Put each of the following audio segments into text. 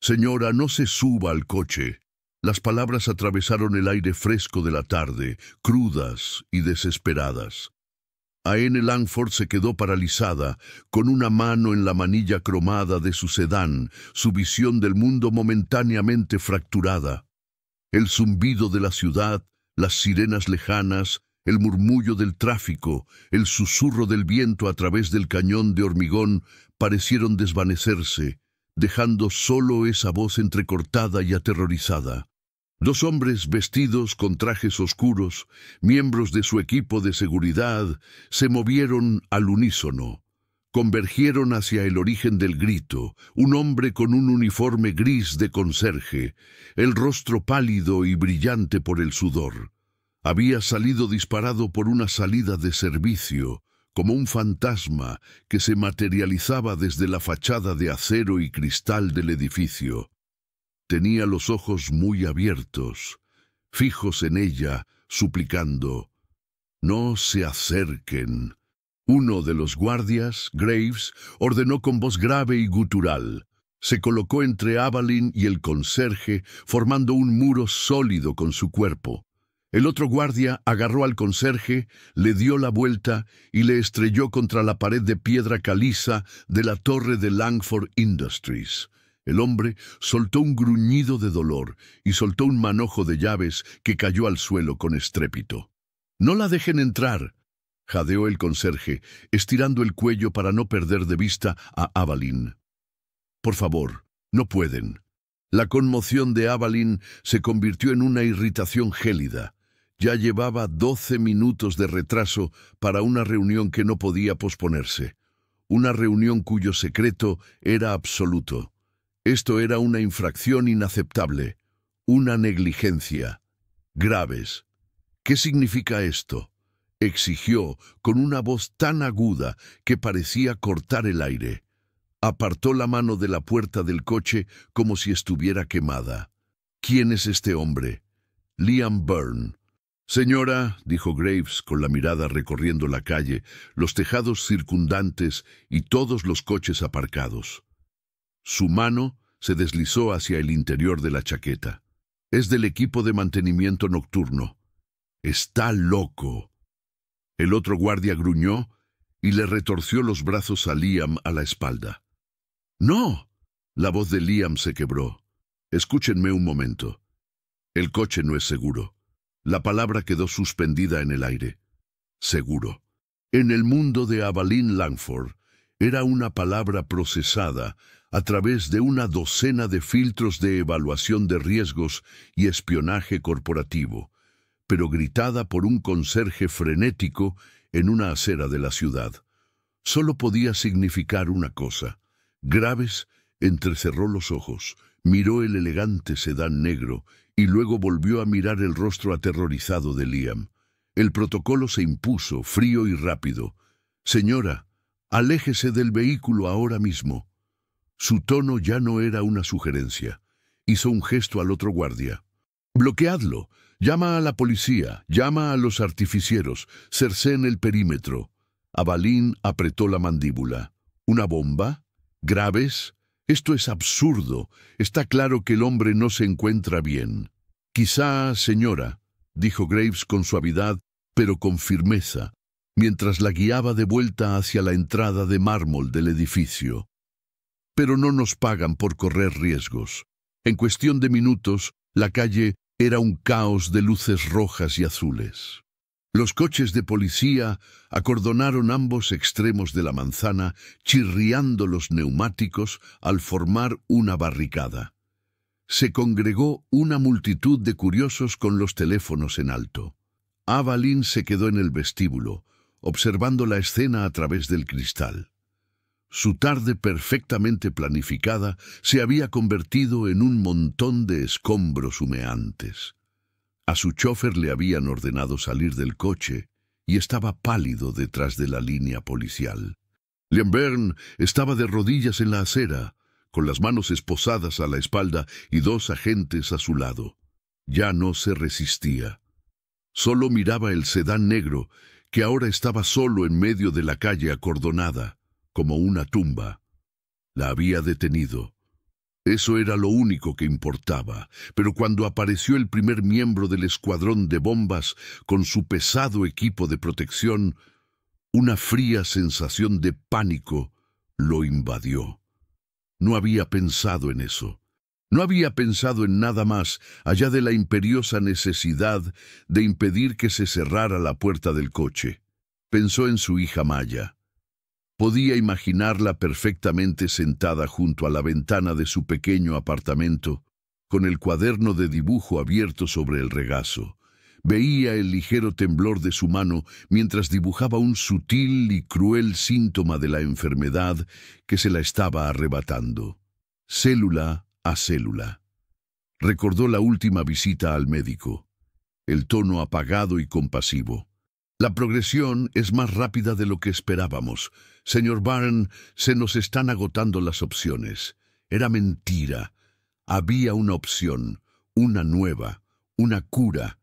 Señora, no se suba al coche. Las palabras atravesaron el aire fresco de la tarde, crudas y desesperadas. Anne Langford se quedó paralizada, con una mano en la manilla cromada de su sedán, su visión del mundo momentáneamente fracturada. El zumbido de la ciudad, las sirenas lejanas, el murmullo del tráfico, el susurro del viento a través del cañón de hormigón parecieron desvanecerse, dejando solo esa voz entrecortada y aterrorizada. Dos hombres vestidos con trajes oscuros, miembros de su equipo de seguridad, se movieron al unísono. Convergieron hacia el origen del grito, un hombre con un uniforme gris de conserje, el rostro pálido y brillante por el sudor. Había salido disparado por una salida de servicio, como un fantasma que se materializaba desde la fachada de acero y cristal del edificio. Tenía los ojos muy abiertos, fijos en ella, suplicando: «No se acerquen». Uno de los guardias, Graves, ordenó con voz grave y gutural. Se colocó entre Evelyn y el conserje, formando un muro sólido con su cuerpo. El otro guardia agarró al conserje, le dio la vuelta y le estrelló contra la pared de piedra caliza de la torre de Langford Industries. El hombre soltó un gruñido de dolor y soltó un manojo de llaves que cayó al suelo con estrépito. «No la dejen entrar», jadeó el conserje, estirando el cuello para no perder de vista a Evelyn. «Por favor, no pueden». La conmoción de Evelyn se convirtió en una irritación gélida. Ya llevaba 12 minutos de retraso para una reunión que no podía posponerse. Una reunión cuyo secreto era absoluto. Esto era una infracción inaceptable, una negligencia. Graves. «¿Qué significa esto?», exigió con una voz tan aguda que parecía cortar el aire. Apartó la mano de la puerta del coche como si estuviera quemada. «¿Quién es este hombre?» «Liam Byrne». «Señora», dijo Graves con la mirada recorriendo la calle, los tejados circundantes y todos los coches aparcados. Su mano se deslizó hacia el interior de la chaqueta. «Es del equipo de mantenimiento nocturno». «Está loco». El otro guardia gruñó y le retorció los brazos a Liam a la espalda. «¡No!». La voz de Liam se quebró. «Escúchenme un momento. El coche no es seguro». La palabra quedó suspendida en el aire. Seguro. En el mundo de Evelyn Langford era una palabra procesada a través de una docena de filtros de evaluación de riesgos y espionaje corporativo, pero gritada por un conserje frenético en una acera de la ciudad. Solo podía significar una cosa. Graves entrecerró los ojos, miró el elegante sedán negro y luego volvió a mirar el rostro aterrorizado de Liam. El protocolo se impuso, frío y rápido. «Señora, aléjese del vehículo ahora mismo». Su tono ya no era una sugerencia. Hizo un gesto al otro guardia. «Bloqueadlo. Llama a la policía. Llama a los artificieros. Cerceen el perímetro». Evelyn apretó la mandíbula. «¿Una bomba? ¿Graves? Esto es absurdo. Está claro que el hombre no se encuentra bien». «Quizá, señora», dijo Graves con suavidad, pero con firmeza, mientras la guiaba de vuelta hacia la entrada de mármol del edificio. «Pero no nos pagan por correr riesgos». En cuestión de minutos, la calle era un caos de luces rojas y azules. Los coches de policía acordonaron ambos extremos de la manzana, chirriando los neumáticos al formar una barricada. Se congregó una multitud de curiosos con los teléfonos en alto. Evelyn se quedó en el vestíbulo, observando la escena a través del cristal. Su tarde perfectamente planificada se había convertido en un montón de escombros humeantes. A su chofer le habían ordenado salir del coche y estaba pálido detrás de la línea policial. Liam Byrne estaba de rodillas en la acera, con las manos esposadas a la espalda y dos agentes a su lado. Ya no se resistía. Solo miraba el sedán negro, que ahora estaba solo en medio de la calle acordonada, como una tumba. La había detenido. Eso era lo único que importaba, pero cuando apareció el primer miembro del escuadrón de bombas con su pesado equipo de protección, una fría sensación de pánico lo invadió. No había pensado en eso. No había pensado en nada más allá de la imperiosa necesidad de impedir que se cerrara la puerta del coche. Pensó en su hija Maya. Podía imaginarla perfectamente sentada junto a la ventana de su pequeño apartamento, con el cuaderno de dibujo abierto sobre el regazo. Veía el ligero temblor de su mano mientras dibujaba un sutil y cruel síntoma de la enfermedad que se la estaba arrebatando. Célula a célula. Recordó la última visita al médico. El tono apagado y compasivo. La progresión es más rápida de lo que esperábamos. Señor Barnes, se nos están agotando las opciones. Era mentira. Había una opción, una nueva, una cura.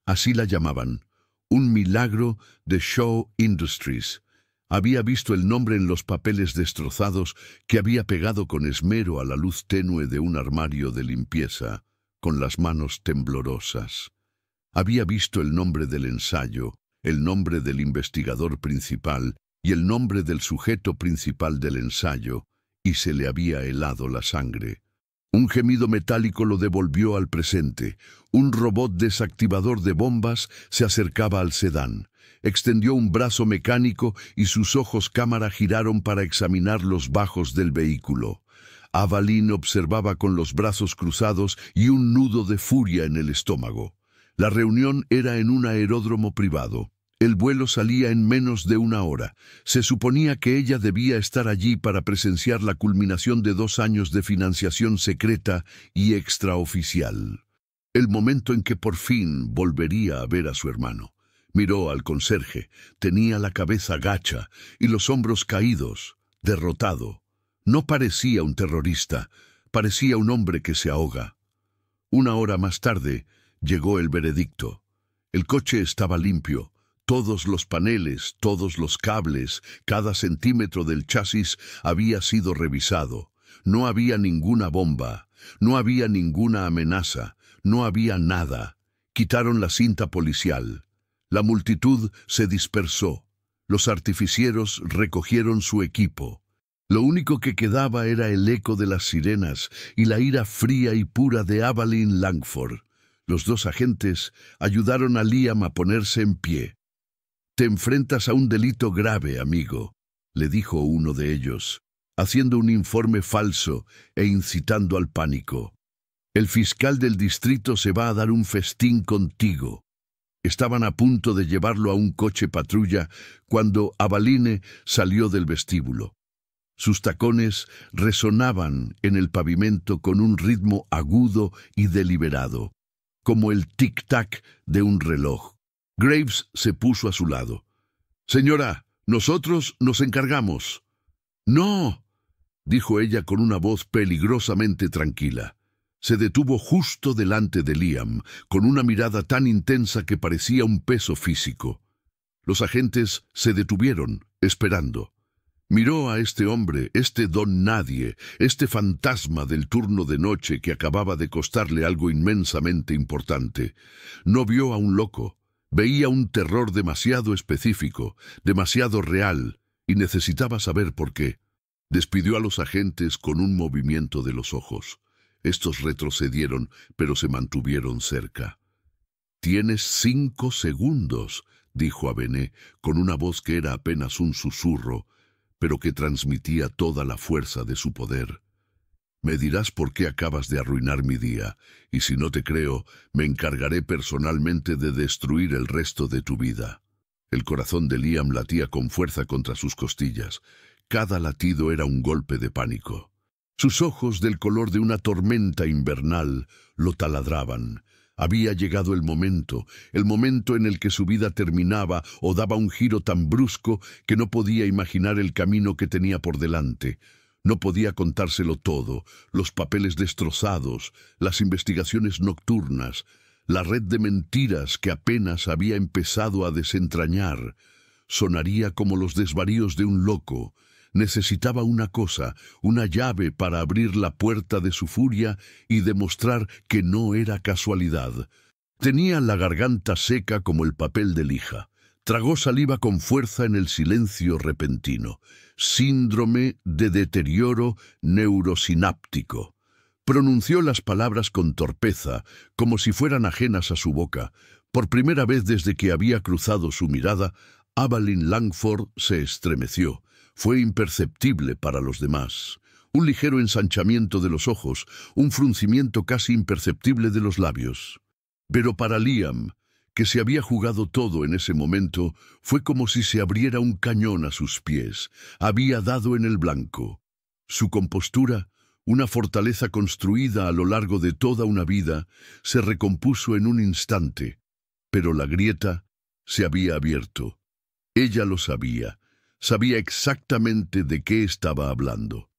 Así la llamaban. Un milagro de Shaw Industries. Había visto el nombre en los papeles destrozados que había pegado con esmero a la luz tenue de un armario de limpieza, con las manos temblorosas. Había visto el nombre del ensayo, el nombre del investigador principal y el nombre del sujeto principal del ensayo, y se le había helado la sangre. Un gemido metálico lo devolvió al presente. Un robot desactivador de bombas se acercaba al sedán. Extendió un brazo mecánico y sus ojos cámara giraron para examinar los bajos del vehículo. Avaline observaba con los brazos cruzados y un nudo de furia en el estómago. La reunión era en un aeródromo privado. El vuelo salía en menos de una hora. Se suponía que ella debía estar allí para presenciar la culminación de 2 años de financiación secreta y extraoficial. El momento en que por fin volvería a ver a su hermano. Miró al conserje. Tenía la cabeza gacha y los hombros caídos, derrotado. No parecía un terrorista, parecía un hombre que se ahoga. 1 hora más tarde llegó el veredicto. El coche estaba limpio. Todos los paneles, todos los cables, cada centímetro del chasis había sido revisado. No había ninguna bomba, no había ninguna amenaza, no había nada. Quitaron la cinta policial. La multitud se dispersó. Los artificieros recogieron su equipo. Lo único que quedaba era el eco de las sirenas y la ira fría y pura de Avaline Langford. Los 2 agentes ayudaron a Liam a ponerse en pie. «Te enfrentas a un delito grave, amigo», le dijo uno de ellos, haciendo un informe falso e incitando al pánico. «El fiscal del distrito se va a dar un festín contigo». Estaban a punto de llevarlo a un coche patrulla cuando Avaline salió del vestíbulo. Sus tacones resonaban en el pavimento con un ritmo agudo y deliberado, como el tic-tac de un reloj. Graves se puso a su lado. «Señora, nosotros nos encargamos». «No», dijo ella con una voz peligrosamente tranquila. Se detuvo justo delante de Liam, con una mirada tan intensa que parecía un peso físico. Los agentes se detuvieron, esperando. Miró a este hombre, este don nadie, este fantasma del turno de noche que acababa de costarle algo inmensamente importante. No vio a un loco. Veía un terror demasiado específico, demasiado real, y necesitaba saber por qué. Despidió a los agentes con un movimiento de los ojos. Estos retrocedieron, pero se mantuvieron cerca. «Tienes 5 segundos», dijo a Benet, con una voz que era apenas un susurro, pero que transmitía toda la fuerza de su poder. «Me dirás por qué acabas de arruinar mi día, y si no te creo, me encargaré personalmente de destruir el resto de tu vida». El corazón de Liam latía con fuerza contra sus costillas. Cada latido era un golpe de pánico. Sus ojos, del color de una tormenta invernal, lo taladraban. Había llegado el momento en el que su vida terminaba o daba un giro tan brusco que no podía imaginar el camino que tenía por delante. No podía contárselo todo, los papeles destrozados, las investigaciones nocturnas, la red de mentiras que apenas había empezado a desentrañar. Sonaría como los desvaríos de un loco. Necesitaba una cosa, una llave para abrir la puerta de su furia y demostrar que no era casualidad. Tenía la garganta seca como el papel de lija. Tragó saliva con fuerza en el silencio repentino. Síndrome de deterioro neurosináptico. Pronunció las palabras con torpeza, como si fueran ajenas a su boca. Por primera vez desde que había cruzado su mirada, Evelyn Langford se estremeció. Fue imperceptible para los demás. Un ligero ensanchamiento de los ojos, un fruncimiento casi imperceptible de los labios. Pero para Liam, que se había jugado todo en ese momento, fue como si se abriera un cañón a sus pies. Había dado en el blanco. Su compostura, una fortaleza construida a lo largo de toda una vida, se recompuso en un instante. Pero la grieta se había abierto. Ella lo sabía. Sabía exactamente de qué estaba hablando.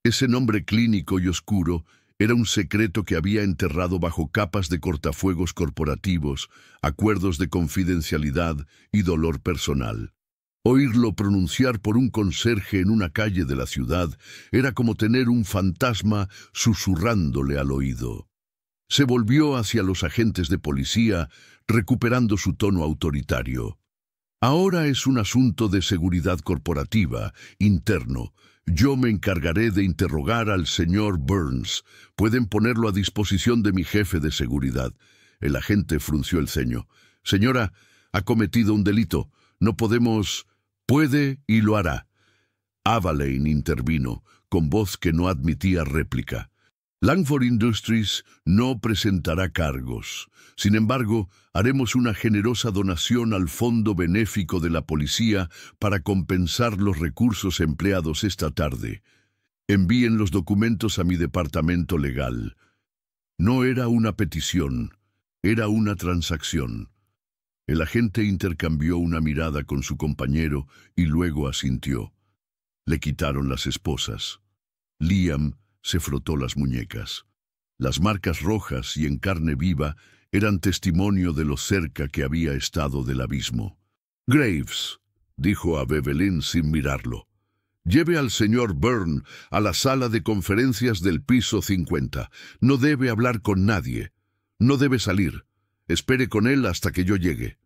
Ese nombre clínico y oscuro era un secreto que había enterrado bajo capas de cortafuegos corporativos, acuerdos de confidencialidad y dolor personal. Oírlo pronunciar por un conserje en una calle de la ciudad era como tener un fantasma susurrándole al oído. Se volvió hacia los agentes de policía, recuperando su tono autoritario. Ahora es un asunto de seguridad corporativa, interno. Yo me encargaré de interrogar al señor Burns. Pueden ponerlo a disposición de mi jefe de seguridad. El agente frunció el ceño. Señora, ha cometido un delito. No podemos... Puede y lo hará. Evelyn intervino, con voz que no admitía réplica. Langford Industries no presentará cargos. Sin embargo, haremos una generosa donación al fondo benéfico de la policía para compensar los recursos empleados esta tarde. Envíen los documentos a mi departamento legal. No era una petición, era una transacción. El agente intercambió una mirada con su compañero y luego asintió. Le quitaron las esposas. Liam se frotó las muñecas. Las marcas rojas y en carne viva eran testimonio de lo cerca que había estado del abismo. Graves, dijo a Evelyn sin mirarlo, lleve al señor Byrne a la sala de conferencias del piso 50. No debe hablar con nadie. No debe salir. Espere con él hasta que yo llegue.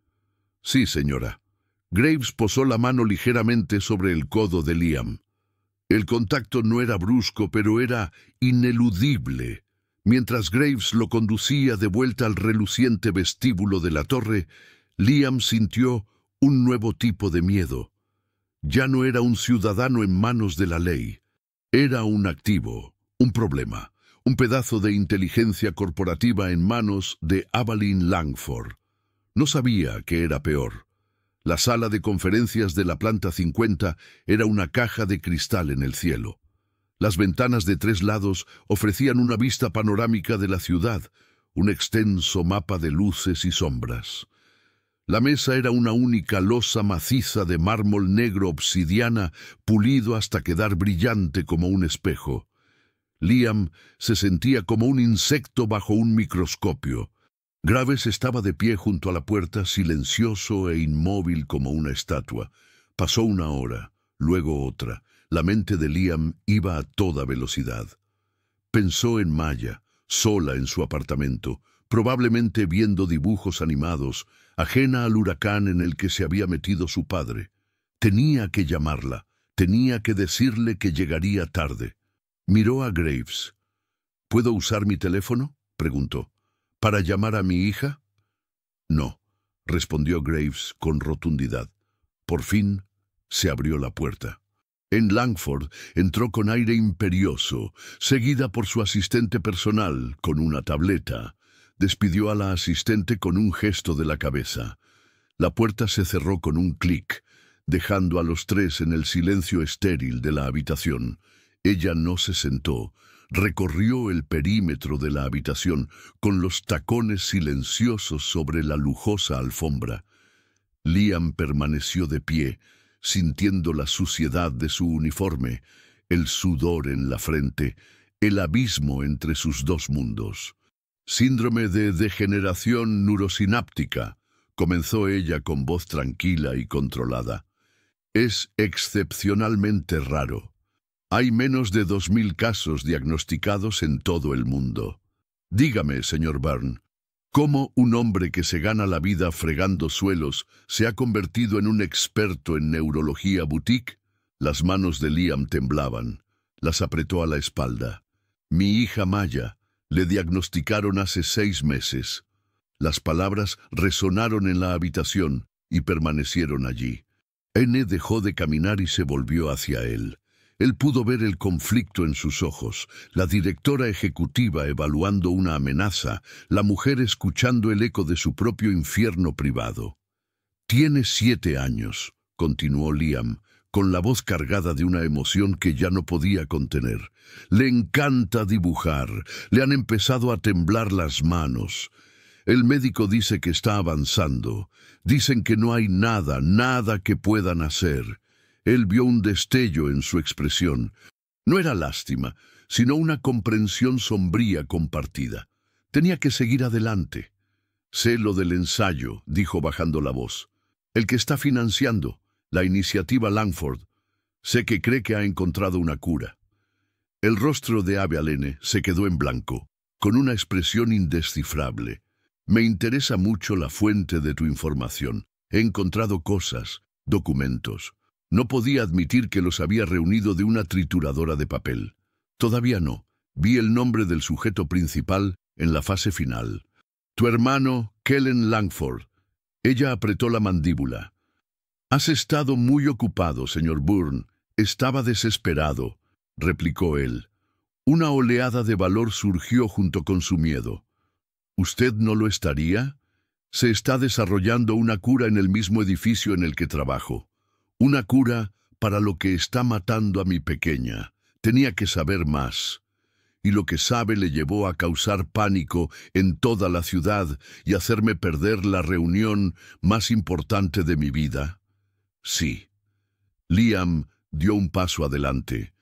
Sí, señora. Graves posó la mano ligeramente sobre el codo de Liam. El contacto no era brusco, pero era ineludible. Mientras Graves lo conducía de vuelta al reluciente vestíbulo de la torre, Liam sintió un nuevo tipo de miedo. Ya no era un ciudadano en manos de la ley. Era un activo, un problema, un pedazo de inteligencia corporativa en manos de Evelyn Langford. No sabía qué era peor. La sala de conferencias de la planta 50 era una caja de cristal en el cielo. Las ventanas de 3 lados ofrecían una vista panorámica de la ciudad, un extenso mapa de luces y sombras. La mesa era una única losa maciza de mármol negro obsidiana, pulido hasta quedar brillante como un espejo. Liam se sentía como un insecto bajo un microscopio. Graves estaba de pie junto a la puerta, silencioso e inmóvil como una estatua. Pasó una hora, luego otra. La mente de Liam iba a toda velocidad. Pensó en Maya, sola en su apartamento, probablemente viendo dibujos animados, ajena al huracán en el que se había metido su padre. Tenía que llamarla, tenía que decirle que llegaría tarde. Miró a Graves. ¿Puedo usar mi teléfono?, preguntó. ¿Para llamar a mi hija? No, respondió Graves con rotundidad. Por fin se abrió la puerta. En Langford entró con aire imperioso, seguida por su asistente personal con una tableta. Despidió a la asistente con un gesto de la cabeza. La puerta se cerró con un clic, dejando a los 3 en el silencio estéril de la habitación. Ella no se sentó. Recorrió el perímetro de la habitación con los tacones silenciosos sobre la lujosa alfombra. Liam permaneció de pie, sintiendo la suciedad de su uniforme, el sudor en la frente, el abismo entre sus 2 mundos. Síndrome de degeneración neurosináptica, comenzó ella con voz tranquila y controlada. Es excepcionalmente raro. Hay menos de 2000 casos diagnosticados en todo el mundo. Dígame, señor Byrne, ¿cómo un hombre que se gana la vida fregando suelos se ha convertido en un experto en neurología boutique? Las manos de Liam temblaban. Las apretó a la espalda. Mi hija Maya, le diagnosticaron hace 6 meses. Las palabras resonaron en la habitación y permanecieron allí. N dejó de caminar y se volvió hacia él. Él pudo ver el conflicto en sus ojos, la directora ejecutiva evaluando una amenaza, la mujer escuchando el eco de su propio infierno privado. «Tiene 7 años», continuó Liam, con la voz cargada de una emoción que ya no podía contener. «Le encanta dibujar, le han empezado a temblar las manos. El médico dice que está avanzando. Dicen que no hay nada que puedan hacer». Él vio un destello en su expresión. No era lástima, sino una comprensión sombría compartida. Tenía que seguir adelante. «Sé lo del ensayo», dijo bajando la voz. «El que está financiando, la iniciativa Langford. Sé que cree que ha encontrado una cura». El rostro de Evelyn se quedó en blanco, con una expresión indescifrable. «Me interesa mucho la fuente de tu información. He encontrado cosas, documentos». No podía admitir que los había reunido de una trituradora de papel. Todavía no. Vi el nombre del sujeto principal en la fase final. «Tu hermano, Kellen Langford». Ella apretó la mandíbula. «Has estado muy ocupado, señor Byrne. Estaba desesperado», replicó él. Una oleada de valor surgió junto con su miedo. «¿Usted no lo estaría? Se está desarrollando una cura en el mismo edificio en el que trabajo. Una cura para lo que está matando a mi pequeña. Tenía que saber más. Y lo que sabe le llevó a causar pánico en toda la ciudad y hacerme perder la reunión más importante de mi vida». «Sí». Liam dio un paso adelante.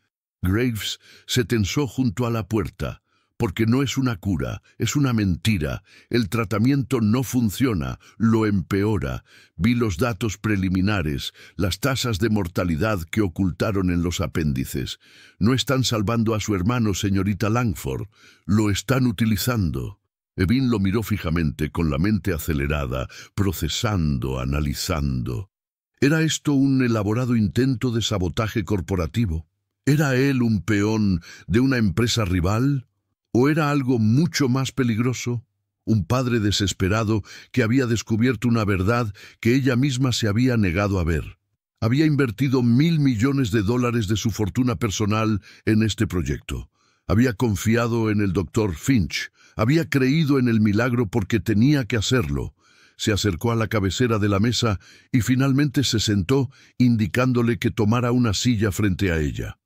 Graves se tensó junto a la puerta. «Porque no es una cura, es una mentira. El tratamiento no funciona, lo empeora. Vi los datos preliminares, las tasas de mortalidad que ocultaron en los apéndices. No están salvando a su hermano, señorita Langford. Lo están utilizando». Evin lo miró fijamente, con la mente acelerada, procesando, analizando. ¿Era esto un elaborado intento de sabotaje corporativo? ¿Era él un peón de una empresa rival? ¿O era algo mucho más peligroso? Un padre desesperado que había descubierto una verdad que ella misma se había negado a ver. Había invertido $1.000 millones de su fortuna personal en este proyecto. Había confiado en el Dr. Finch. Había creído en el milagro porque tenía que hacerlo. Se acercó a la cabecera de la mesa y finalmente se sentó, indicándole que tomara una silla frente a ella.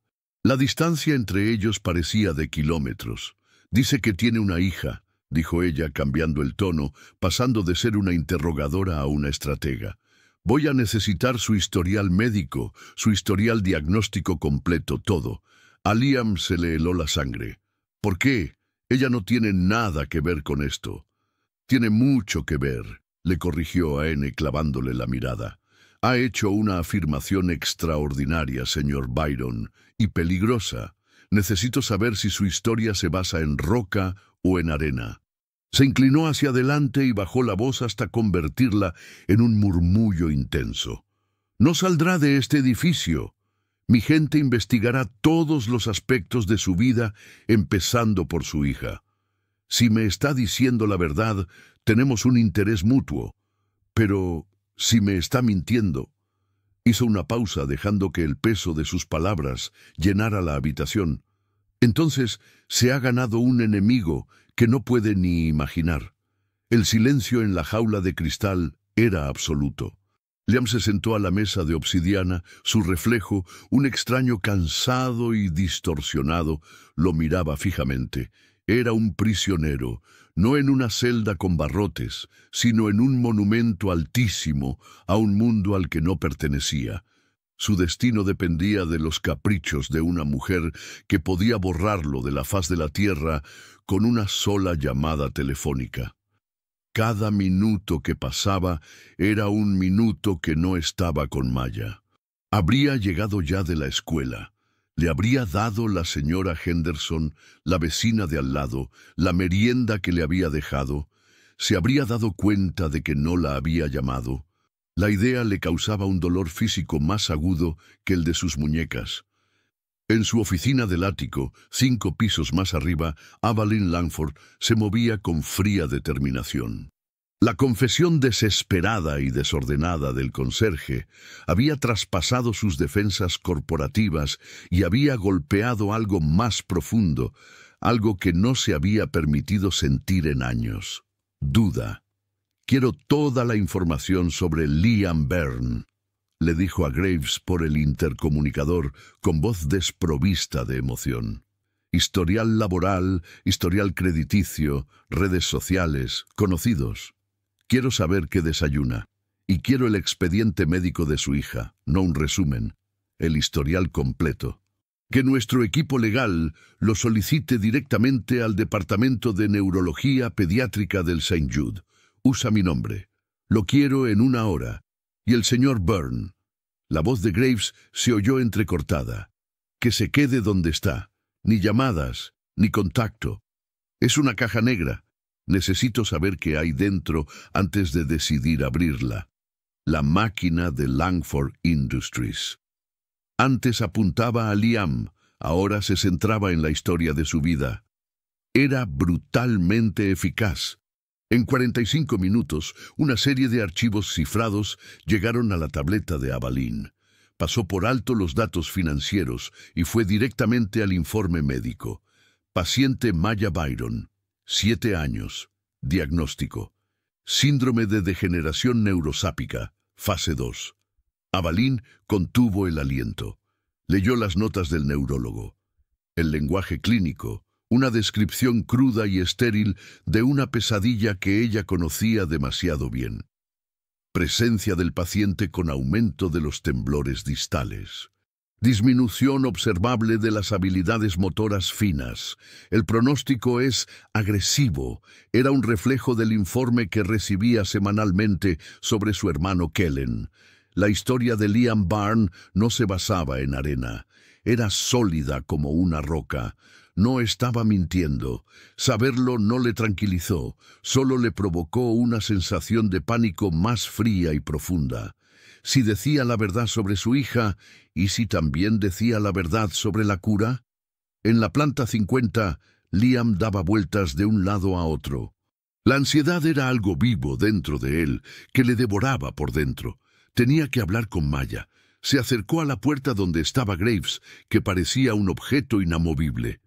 La distancia entre ellos parecía de kilómetros. «Dice que tiene una hija», dijo ella, cambiando el tono, pasando de ser una interrogadora a una estratega. «Voy a necesitar su historial médico, su historial diagnóstico completo, todo». A Liam se le heló la sangre. «¿Por qué? Ella no tiene nada que ver con esto». «Tiene mucho que ver», le corrigió a N clavándole la mirada. «Ha hecho una afirmación extraordinaria, señor Byron, y peligrosa. Necesito saber si su historia se basa en roca o en arena». Se inclinó hacia adelante y bajó la voz hasta convertirla en un murmullo intenso. «No saldrá de este edificio. Mi gente investigará todos los aspectos de su vida, empezando por su hija. Si me está diciendo la verdad, tenemos un interés mutuo. Pero si me está mintiendo». Hizo una pausa, dejando que el peso de sus palabras llenara la habitación. «Entonces se ha ganado un enemigo que no puede ni imaginar». El silencio en la jaula de cristal era absoluto. Liam se sentó a la mesa de obsidiana. Su reflejo, un extraño cansado y distorsionado, lo miraba fijamente. Era un prisionero, no en una celda con barrotes, sino en un monumento altísimo a un mundo al que no pertenecía. Su destino dependía de los caprichos de una mujer que podía borrarlo de la faz de la tierra con una sola llamada telefónica. Cada minuto que pasaba era un minuto que no estaba con Maya. Habría llegado ya de la escuela. Le habría dado la señora Henderson, la vecina de al lado, la merienda que le había dejado. Se habría dado cuenta de que no la había llamado. La idea le causaba un dolor físico más agudo que el de sus muñecas. En su oficina del ático, 5 pisos más arriba, Evelyn Langford se movía con fría determinación. La confesión desesperada y desordenada del conserje había traspasado sus defensas corporativas y había golpeado algo más profundo, algo que no se había permitido sentir en años. Duda. «Quiero toda la información sobre Liam Byrne», le dijo a Graves por el intercomunicador con voz desprovista de emoción. Historial laboral, historial crediticio, redes sociales, conocidos. Quiero saber qué desayuna. Y quiero el expediente médico de su hija, no un resumen, el historial completo. Que nuestro equipo legal lo solicite directamente al Departamento de Neurología Pediátrica del St. Jude. Usa mi nombre. Lo quiero en 1 hora. Y el señor Byrne. La voz de Graves se oyó entrecortada. Que se quede donde está. Ni llamadas, ni contacto. Es una caja negra. Necesito saber qué hay dentro antes de decidir abrirla. La máquina de Langford Industries. Antes apuntaba a Liam, ahora se centraba en la historia de su vida. Era brutalmente eficaz. En 45 minutos, una serie de archivos cifrados llegaron a la tableta de Evelyn. Pasó por alto los datos financieros y fue directamente al informe médico. Paciente Maya Byron, 7 años. Diagnóstico: síndrome de degeneración neurosápica, fase 2. Evelyn contuvo el aliento. Leyó las notas del neurólogo. El lenguaje clínico, una descripción cruda y estéril de una pesadilla que ella conocía demasiado bien. Presencia del paciente con aumento de los temblores distales. Disminución observable de las habilidades motoras finas. El pronóstico es agresivo. Era un reflejo del informe que recibía semanalmente sobre su hermano Kellen. La historia de Liam Byrne no se basaba en arena. Era sólida como una roca. No estaba mintiendo. Saberlo no le tranquilizó, solo le provocó una sensación de pánico más fría y profunda. Si decía la verdad sobre su hija, ¿y si también decía la verdad sobre la cura? En la planta 50, Liam daba vueltas de un lado a otro. La ansiedad era algo vivo dentro de él, que le devoraba por dentro. Tenía que hablar con Maya. Se acercó a la puerta donde estaba Graves, que parecía un objeto inamovible.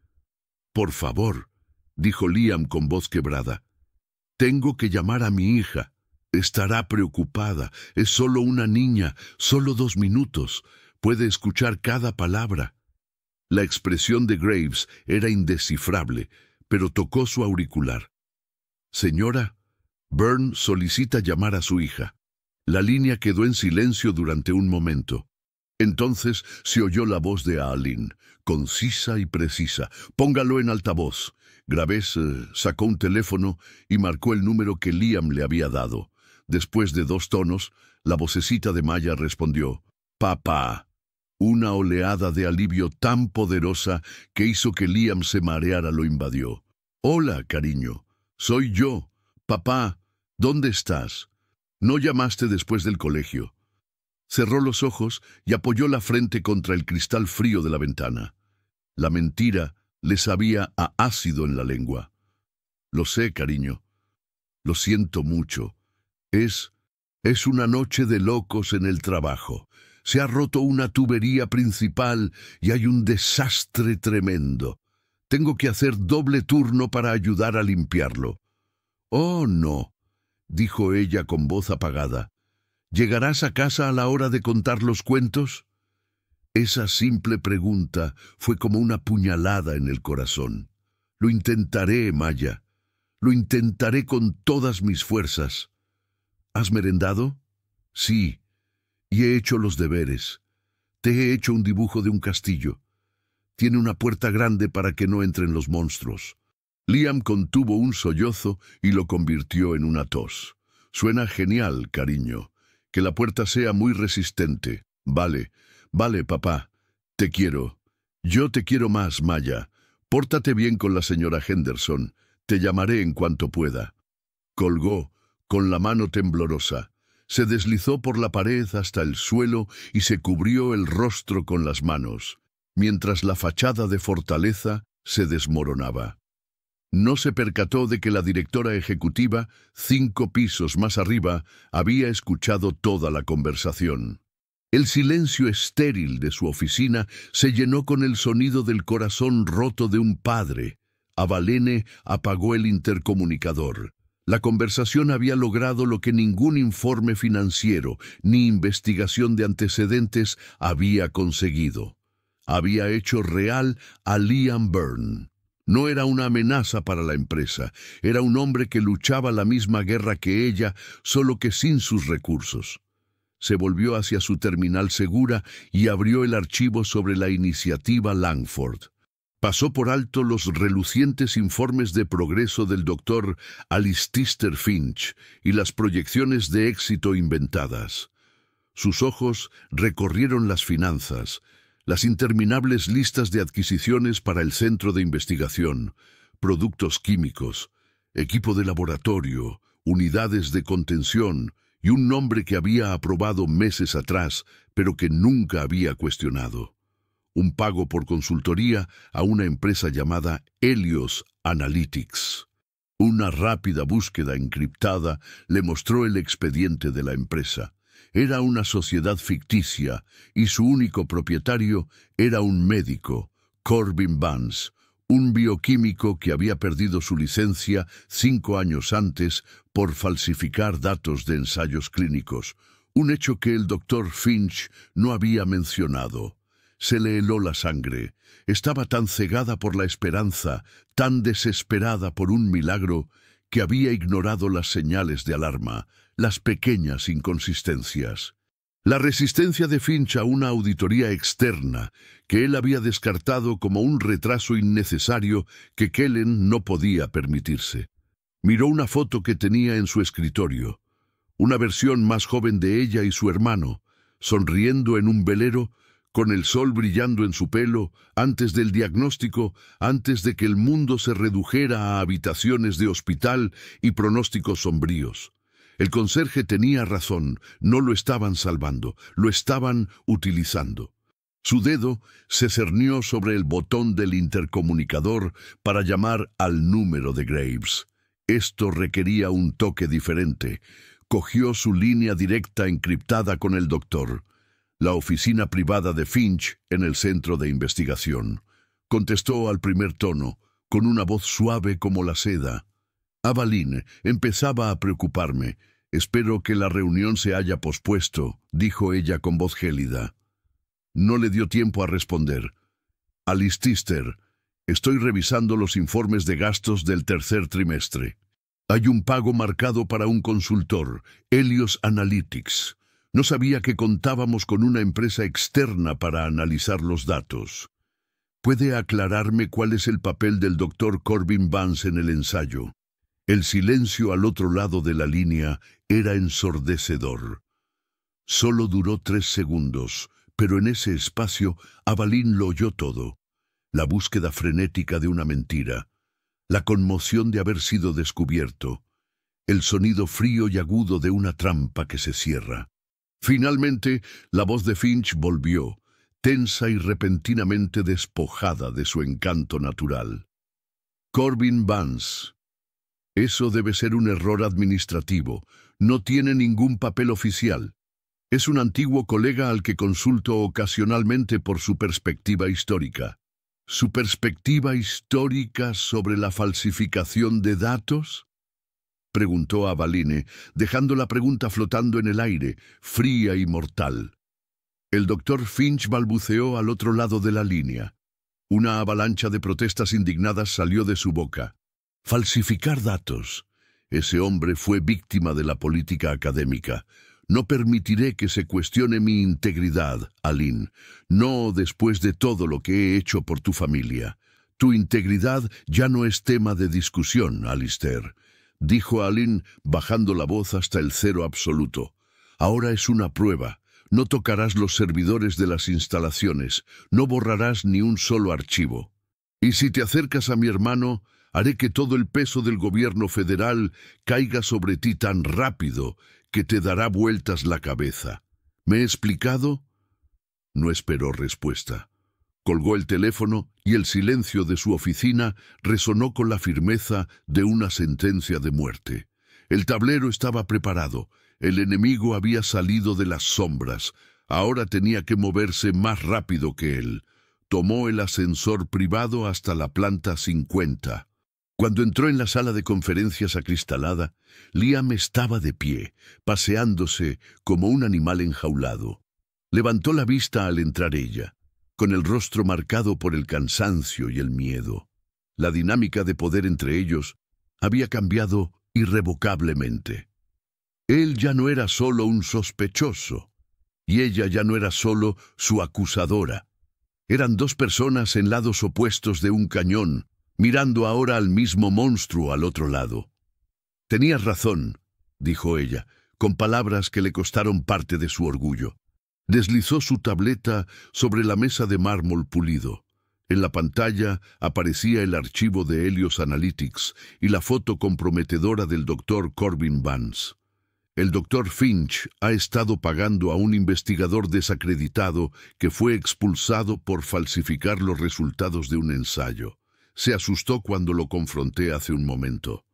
«Por favor», dijo Liam con voz quebrada. «Tengo que llamar a mi hija. Estará preocupada. Es solo una niña, solo 2 minutos. Puede escuchar cada palabra». La expresión de Graves era indescifrable, pero tocó su auricular. «Señora, Byrne solicita llamar a su hija». La línea quedó en silencio durante un momento. Entonces se oyó la voz de Evelyn, concisa y precisa. «Póngalo en altavoz». Graves sacó un teléfono y marcó el número que Liam le había dado. Después de 2 tonos, la vocecita de Maya respondió: «Papá». Una oleada de alivio tan poderosa que hizo que Liam se mareara lo invadió. «Hola, cariño. Soy yo. Papá, ¿dónde estás? No llamaste después del colegio». Cerró los ojos y apoyó la frente contra el cristal frío de la ventana. La mentira le sabía a ácido en la lengua. «Lo sé, cariño. Lo siento mucho. Es una noche de locos en el trabajo. Se ha roto una tubería principal y hay un desastre tremendo. Tengo que hacer doble turno para ayudar a limpiarlo». «Oh, no», dijo ella con voz apagada. «¿Llegarás a casa a la hora de contar los cuentos?» Esa simple pregunta fue como una puñalada en el corazón. «Lo intentaré, Maya. Lo intentaré con todas mis fuerzas». «¿Has merendado?» «Sí, y he hecho los deberes. Te he hecho un dibujo de un castillo. Tiene una puerta grande para que no entren los monstruos». Liam contuvo un sollozo y lo convirtió en una tos. «Suena genial, cariño. Que la puerta sea muy resistente. Vale, Vale, papá. Te quiero. Yo te quiero más, Maya. Pórtate bien con la señora Henderson. Te llamaré en cuanto pueda. Colgó, con la mano temblorosa. Se deslizó por la pared hasta el suelo y se cubrió el rostro con las manos, mientras la fachada de fortaleza se desmoronaba. No se percató de que la directora ejecutiva, 5 pisos más arriba, había escuchado toda la conversación. El silencio estéril de su oficina se llenó con el sonido del corazón roto de un padre. Avalene apagó el intercomunicador. La conversación había logrado lo que ningún informe financiero ni investigación de antecedentes había conseguido. Había hecho real a Liam Byrne. No era una amenaza para la empresa, era un hombre que luchaba la misma guerra que ella, solo que sin sus recursos. Se volvió hacia su terminal segura y abrió el archivo sobre la iniciativa Langford. Pasó por alto los relucientes informes de progreso del doctor Alistair Finch y las proyecciones de éxito inventadas. Sus ojos recorrieron las finanzas, las interminables listas de adquisiciones para el centro de investigación, productos químicos, equipo de laboratorio, unidades de contención y un nombre que había aprobado meses atrás, pero que nunca había cuestionado. Un pago por consultoría a una empresa llamada Helios Analytics. Una rápida búsqueda encriptada le mostró el expediente de la empresa. Era una sociedad ficticia y su único propietario era un médico, Corbin Vance, un bioquímico que había perdido su licencia 5 años antes por falsificar datos de ensayos clínicos, un hecho que el doctor Finch no había mencionado. Se le heló la sangre. Estaba tan cegada por la esperanza, tan desesperada por un milagro, que había ignorado las señales de alarma, las pequeñas inconsistencias. La resistencia de Finch a una auditoría externa, que él había descartado como un retraso innecesario que Kellen no podía permitirse. Miró una foto que tenía en su escritorio, una versión más joven de ella y su hermano, sonriendo en un velero, con el sol brillando en su pelo, antes del diagnóstico, antes de que el mundo se redujera a habitaciones de hospital y pronósticos sombríos. El conserje tenía razón, no lo estaban salvando, lo estaban utilizando. Su dedo se cernió sobre el botón del intercomunicador para llamar al número de Graves. Esto requería un toque diferente. Cogió su línea directa encriptada con el doctor. La oficina privada de Finch en el centro de investigación. Contestó al primer tono, con una voz suave como la seda. Avalene, empezaba a preocuparme. Espero que la reunión se haya pospuesto, dijo ella con voz gélida. No le dio tiempo a responder. Alistair, estoy revisando los informes de gastos del tercer trimestre. Hay un pago marcado para un consultor, Helios Analytics. No sabía que contábamos con una empresa externa para analizar los datos. ¿Puede aclararme cuál es el papel del doctor Corbin Vance en el ensayo? El silencio al otro lado de la línea era ensordecedor. Solo duró 3 segundos, pero en ese espacio Avalene lo oyó todo. La búsqueda frenética de una mentira, la conmoción de haber sido descubierto, el sonido frío y agudo de una trampa que se cierra. Finalmente, la voz de Finch volvió, tensa y repentinamente despojada de su encanto natural. Corbin Vance. Eso debe ser un error administrativo. No tiene ningún papel oficial. Es un antiguo colega al que consulto ocasionalmente por su perspectiva histórica. ¿Su perspectiva histórica sobre la falsificación de datos? Preguntó Avalene, dejando la pregunta flotando en el aire, fría y mortal. El doctor Finch balbuceó al otro lado de la línea. Una avalancha de protestas indignadas salió de su boca. Falsificar datos. Ese hombre fue víctima de la política académica. No permitiré que se cuestione mi integridad, Aline. No después de todo lo que he hecho por tu familia. Tu integridad ya no es tema de discusión, Alistair, dijo Aline, bajando la voz hasta el 0 absoluto. Ahora es una prueba. No tocarás los servidores de las instalaciones, no borrarás ni un solo archivo. Y si te acercas a mi hermano, haré que todo el peso del gobierno federal caiga sobre ti tan rápido que te dará vueltas la cabeza. ¿Me he explicado? No esperó respuesta. Colgó el teléfono y el silencio de su oficina resonó con la firmeza de una sentencia de muerte. El tablero estaba preparado. El enemigo había salido de las sombras. Ahora tenía que moverse más rápido que él. Tomó el ascensor privado hasta la planta 50. Cuando entró en la sala de conferencias acristalada, Liam estaba de pie, paseándose como un animal enjaulado. Levantó la vista al entrar ella, con el rostro marcado por el cansancio y el miedo. La dinámica de poder entre ellos había cambiado irrevocablemente. Él ya no era solo un sospechoso, y ella ya no era solo su acusadora. Eran dos personas en lados opuestos de un cañón, mirando ahora al mismo monstruo al otro lado. «Tenías razón», dijo ella, con palabras que le costaron parte de su orgullo. Deslizó su tableta sobre la mesa de mármol pulido. En la pantalla aparecía el archivo de Helios Analytics y la foto comprometedora del Dr. Corbin Vance. El Dr. Finch ha estado pagando a un investigador desacreditado que fue expulsado por falsificar los resultados de un ensayo. Se asustó cuando lo confronté hace un momento.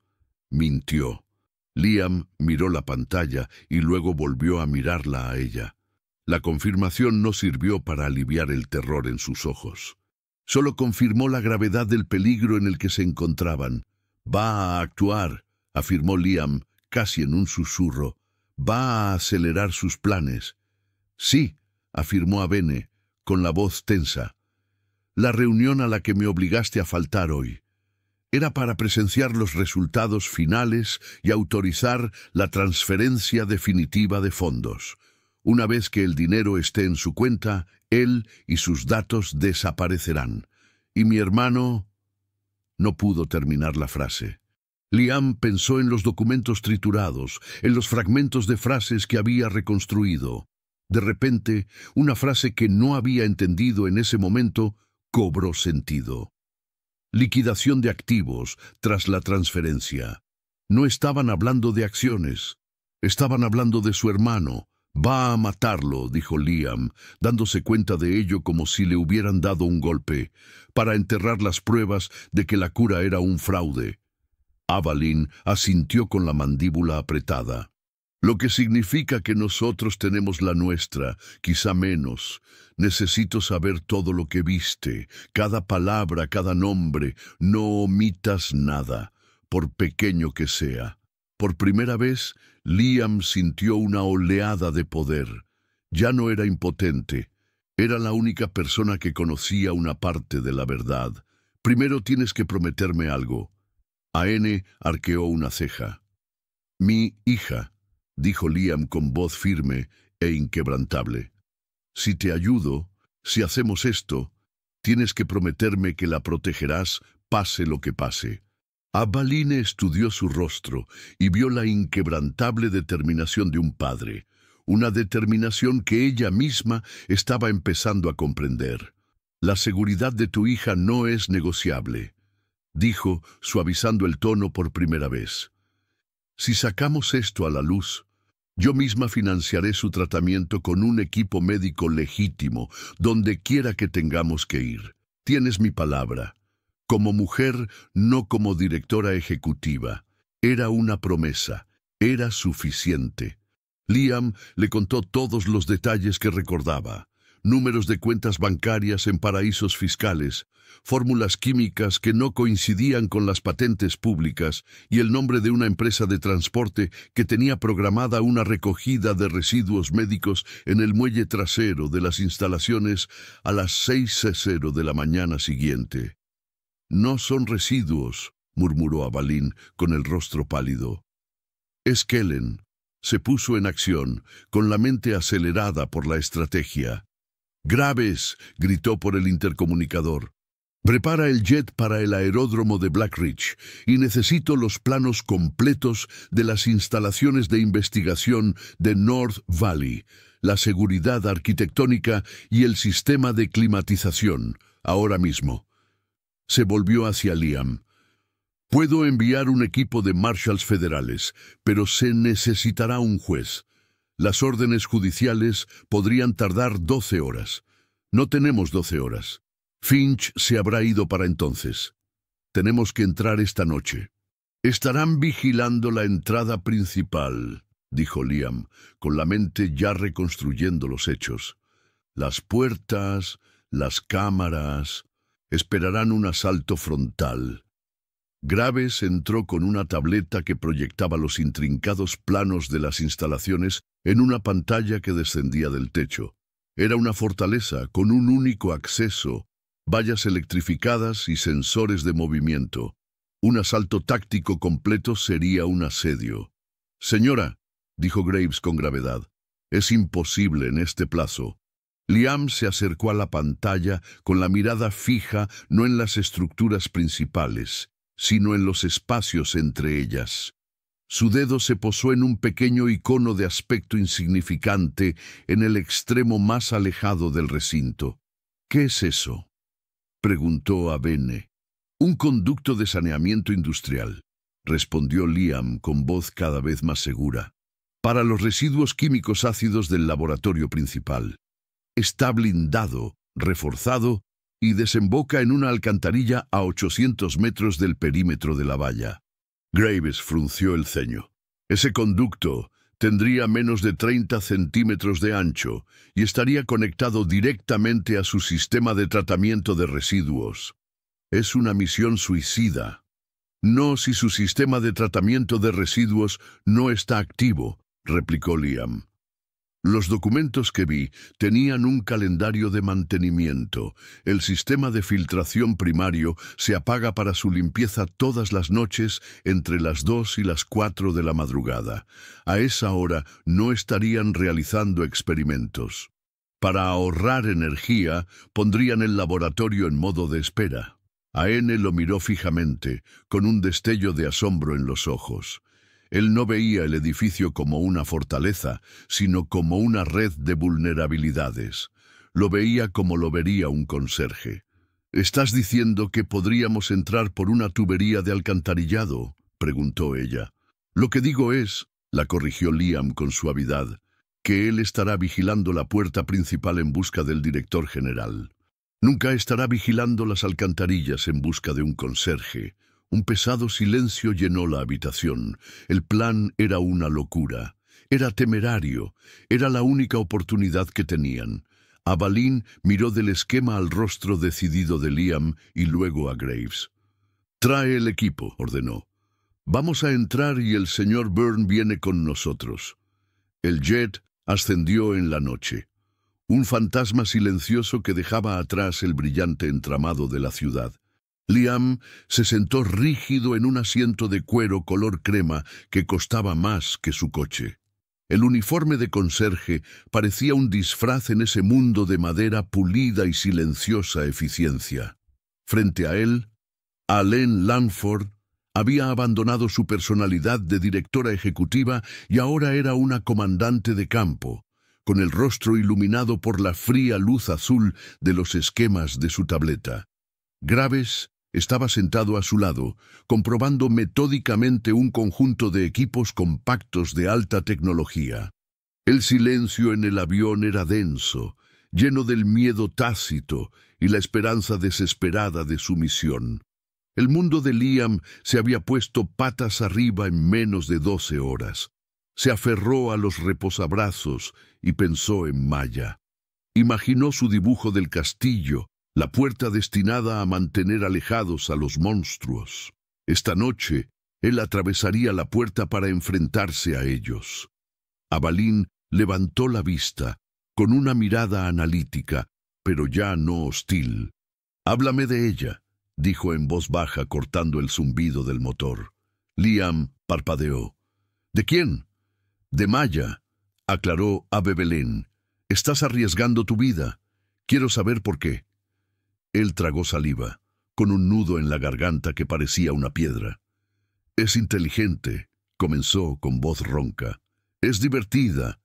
Mintió. Liam miró la pantalla y luego volvió a mirarla a ella. La confirmación no sirvió para aliviar el terror en sus ojos. Solo confirmó la gravedad del peligro en el que se encontraban. «Va a actuar», afirmó Liam, casi en un susurro. «Va a acelerar sus planes». «Sí», afirmó Avene, con la voz tensa. «La reunión a la que me obligaste a faltar hoy era para presenciar los resultados finales y autorizar la transferencia definitiva de fondos. Una vez que el dinero esté en su cuenta, él y sus datos desaparecerán. Y mi hermano...» No pudo terminar la frase. Liam pensó en los documentos triturados, en los fragmentos de frases que había reconstruido. De repente, una frase que no había entendido en ese momento cobró sentido. Liquidación de activos tras la transferencia. No estaban hablando de acciones. Estaban hablando de su hermano. «Va a matarlo», dijo Liam, dándose cuenta de ello como si le hubieran dado un golpe, para enterrar las pruebas de que la cura era un fraude. Avalyn asintió con la mandíbula apretada. «Lo que significa que nosotros tenemos la nuestra, quizá menos. Necesito saber todo lo que viste, cada palabra, cada nombre. No omitas nada, por pequeño que sea». Por primera vez, Liam sintió una oleada de poder. Ya no era impotente. Era la única persona que conocía una parte de la verdad. «Primero tienes que prometerme algo». Aene arqueó una ceja. «Mi hija», dijo Liam con voz firme e inquebrantable. «Si te ayudo, si hacemos esto, tienes que prometerme que la protegerás, pase lo que pase». Avalyn estudió su rostro y vio la inquebrantable determinación de un padre, una determinación que ella misma estaba empezando a comprender. «La seguridad de tu hija no es negociable», dijo, suavizando el tono por primera vez. «Si sacamos esto a la luz, yo misma financiaré su tratamiento con un equipo médico legítimo, donde quiera que tengamos que ir. Tienes mi palabra». Como mujer, no como directora ejecutiva. Era una promesa. Era suficiente. Liam le contó todos los detalles que recordaba. Números de cuentas bancarias en paraísos fiscales, fórmulas químicas que no coincidían con las patentes públicas y el nombre de una empresa de transporte que tenía programada una recogida de residuos médicos en el muelle trasero de las instalaciones a las 6:00 de la mañana siguiente. «No son residuos», murmuró Avalyn con el rostro pálido. «Es Kellen». Se puso en acción, con la mente acelerada por la estrategia. «Graves», gritó por el intercomunicador. «Prepara el jet para el aeródromo de Black Ridge y necesito los planos completos de las instalaciones de investigación de North Valley. la seguridad arquitectónica y el sistema de climatización, ahora mismo. Se volvió hacia Liam. Puedo enviar un equipo de marshals federales, pero se necesitará un juez. Las órdenes judiciales podrían tardar 12 horas. No tenemos 12 horas. Finch se habrá ido para entonces. Tenemos que entrar esta noche. Estarán vigilando la entrada principal, dijo Liam, con la mente ya reconstruyendo los hechos. Las puertas, las cámaras, esperarán un asalto frontal. Graves entró con una tableta que proyectaba los intrincados planos de las instalaciones en una pantalla que descendía del techo. Era una fortaleza con un único acceso, vallas electrificadas y sensores de movimiento. Un asalto táctico completo sería un asedio. «Señora», dijo Graves con gravedad, «es imposible en este plazo». Liam se acercó a la pantalla con la mirada fija no en las estructuras principales, sino en los espacios entre ellas. Su dedo se posó en un pequeño icono de aspecto insignificante en el extremo más alejado del recinto. «¿Qué es eso?», preguntó a Bene. «Un conducto de saneamiento industrial», respondió Liam con voz cada vez más segura, «para los residuos químicos ácidos del laboratorio principal. Está blindado, reforzado y desemboca en una alcantarilla a 800 metros del perímetro de la valla». Graves frunció el ceño. «Ese conducto tendría menos de 30 centímetros de ancho y estaría conectado directamente a su sistema de tratamiento de residuos. Es una misión suicida. No si su sistema de tratamiento de residuos no está activo», replicó Liam. «Los documentos que vi tenían un calendario de mantenimiento. El sistema de filtración primario se apaga para su limpieza todas las noches entre las 2 y las 4 de la madrugada. A esa hora no estarían realizando experimentos. Para ahorrar energía, pondrían el laboratorio en modo de espera». A.N. lo miró fijamente, con un destello de asombro en los ojos. Él no veía el edificio como una fortaleza, sino como una red de vulnerabilidades. Lo veía como lo vería un conserje. «¿Estás diciendo que podríamos entrar por una tubería de alcantarillado?», preguntó ella. «Lo que digo es», la corrigió Liam con suavidad, «que él estará vigilando la puerta principal en busca del director general. Nunca estará vigilando las alcantarillas en busca de un conserje». Un pesado silencio llenó la habitación. El plan era una locura. Era temerario. Era la única oportunidad que tenían. Abalín miró del esquema al rostro decidido de Liam y luego a Graves. «Trae el equipo», ordenó. «Vamos a entrar y el señor Byrne viene con nosotros». El jet ascendió en la noche. Un fantasma silencioso que dejaba atrás el brillante entramado de la ciudad. Liam se sentó rígido en un asiento de cuero color crema que costaba más que su coche. El uniforme de conserje parecía un disfraz en ese mundo de madera pulida y silenciosa eficiencia. Frente a él, Alain Langford había abandonado su personalidad de directora ejecutiva y ahora era una comandante de campo, con el rostro iluminado por la fría luz azul de los esquemas de su tableta. Graves estaba sentado a su lado, comprobando metódicamente un conjunto de equipos compactos de alta tecnología. El silencio en el avión era denso, lleno del miedo tácito y la esperanza desesperada de su misión. El mundo de Liam se había puesto patas arriba en menos de 12 horas. Se aferró a los reposabrazos y pensó en Maya. Imaginó su dibujo del castillo, la puerta destinada a mantener alejados a los monstruos. Esta noche, él atravesaría la puerta para enfrentarse a ellos. Abalín levantó la vista, con una mirada analítica, pero ya no hostil. «Háblame de ella», dijo en voz baja cortando el zumbido del motor. Liam parpadeó. «¿De quién?» «De Maya», aclaró Ave Belén. «Estás arriesgando tu vida. Quiero saber por qué». Él tragó saliva, con un nudo en la garganta que parecía una piedra. «Es inteligente», comenzó con voz ronca. «Es divertida.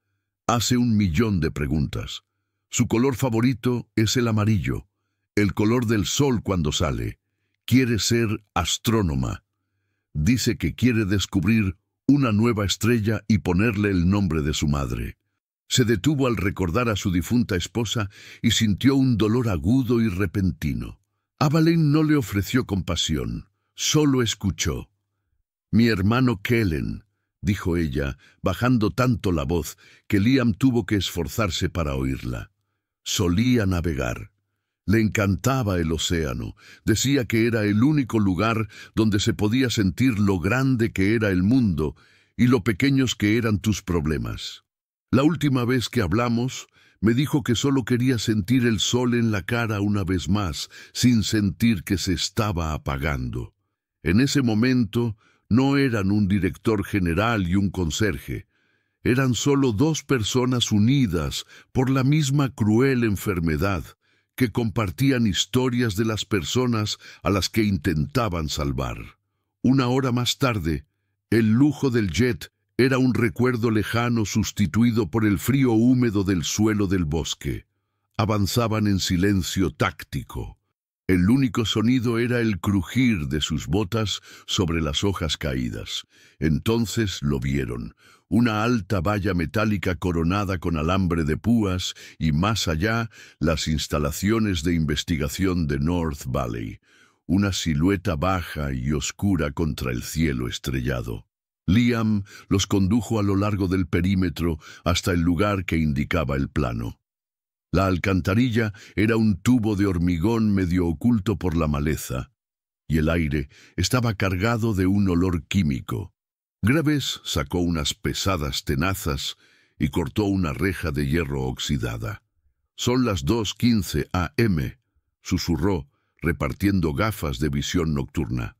Hace 1.000.000 de preguntas. Su color favorito es el amarillo, el color del sol cuando sale. Quiere ser astrónoma. Dice que quiere descubrir una nueva estrella y ponerle el nombre de su madre. Se detuvo al recordar a su difunta esposa y sintió un dolor agudo y repentino. Avalane no le ofreció compasión, solo escuchó. «Mi hermano Kellen», dijo ella, bajando tanto la voz que Liam tuvo que esforzarse para oírla. Solía navegar. Le encantaba el océano. Decía que era el único lugar donde se podía sentir lo grande que era el mundo y lo pequeños que eran tus problemas. La última vez que hablamos, me dijo que solo quería sentir el sol en la cara una vez más, sin sentir que se estaba apagando. En ese momento, no eran un director general y un conserje. Eran solo 2 personas unidas por la misma cruel enfermedad, que compartían historias de las personas a las que intentaban salvar. 1 hora más tarde, el lujo del jet era un recuerdo lejano sustituido por el frío húmedo del suelo del bosque. Avanzaban en silencio táctico. El único sonido era el crujir de sus botas sobre las hojas caídas. Entonces lo vieron. Una alta valla metálica coronada con alambre de púas y más allá las instalaciones de investigación de North Valley. Una silueta baja y oscura contra el cielo estrellado. Liam los condujo a lo largo del perímetro hasta el lugar que indicaba el plano. La alcantarilla era un tubo de hormigón medio oculto por la maleza, y el aire estaba cargado de un olor químico. Graves sacó unas pesadas tenazas y cortó una reja de hierro oxidada. «Son las 2:15 a.m», susurró, repartiendo gafas de visión nocturna.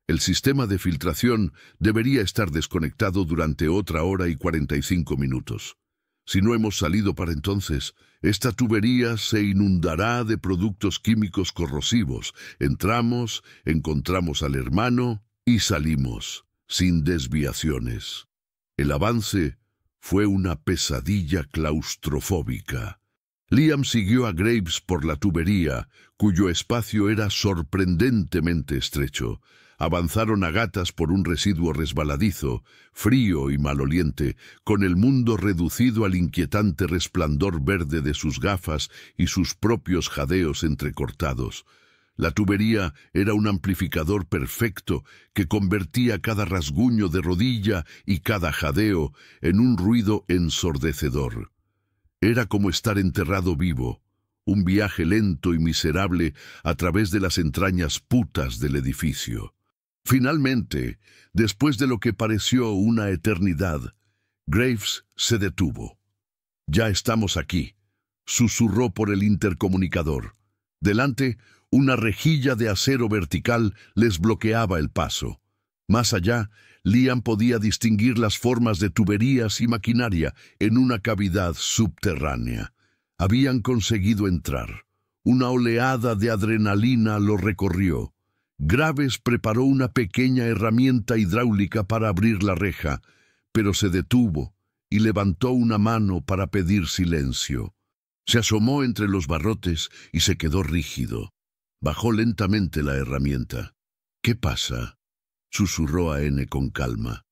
El sistema de filtración debería estar desconectado durante otra hora y 45 minutos. Si no hemos salido para entonces, esta tubería se inundará de productos químicos corrosivos. Entramos, encontramos al hermano y salimos, sin desviaciones. El avance fue una pesadilla claustrofóbica. Liam siguió a Graves por la tubería, cuyo espacio era sorprendentemente estrecho. Avanzaron a gatas por un residuo resbaladizo, frío y maloliente, con el mundo reducido al inquietante resplandor verde de sus gafas y sus propios jadeos entrecortados. La tubería era un amplificador perfecto que convertía cada rasguño de rodilla y cada jadeo en un ruido ensordecedor. Era como estar enterrado vivo, un viaje lento y miserable a través de las entrañas putas del edificio. Finalmente, después de lo que pareció una eternidad, Graves se detuvo. «Ya estamos aquí», susurró por el intercomunicador. Delante, una rejilla de acero vertical les bloqueaba el paso. Más allá, Liam podía distinguir las formas de tuberías y maquinaria en una cavidad subterránea. Habían conseguido entrar. Una oleada de adrenalina lo recorrió. Graves preparó una pequeña herramienta hidráulica para abrir la reja, pero se detuvo y levantó una mano para pedir silencio. Se asomó entre los barrotes y se quedó rígido. Bajó lentamente la herramienta. «¿Qué pasa?», susurró a N con calma.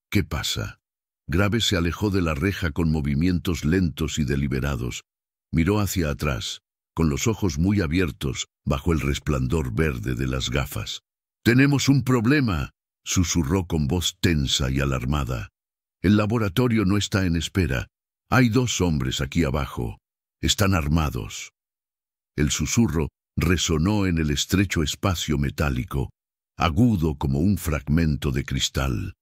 «¿Qué pasa?». Graves se alejó de la reja con movimientos lentos y deliberados. Miró hacia atrás, con los ojos muy abiertos bajo el resplandor verde de las gafas. «Tenemos un problema», susurró con voz tensa y alarmada. «El laboratorio no está en espera. Hay 2 hombres aquí abajo. Están armados». El susurro resonó en el estrecho espacio metálico, agudo como un fragmento de cristal.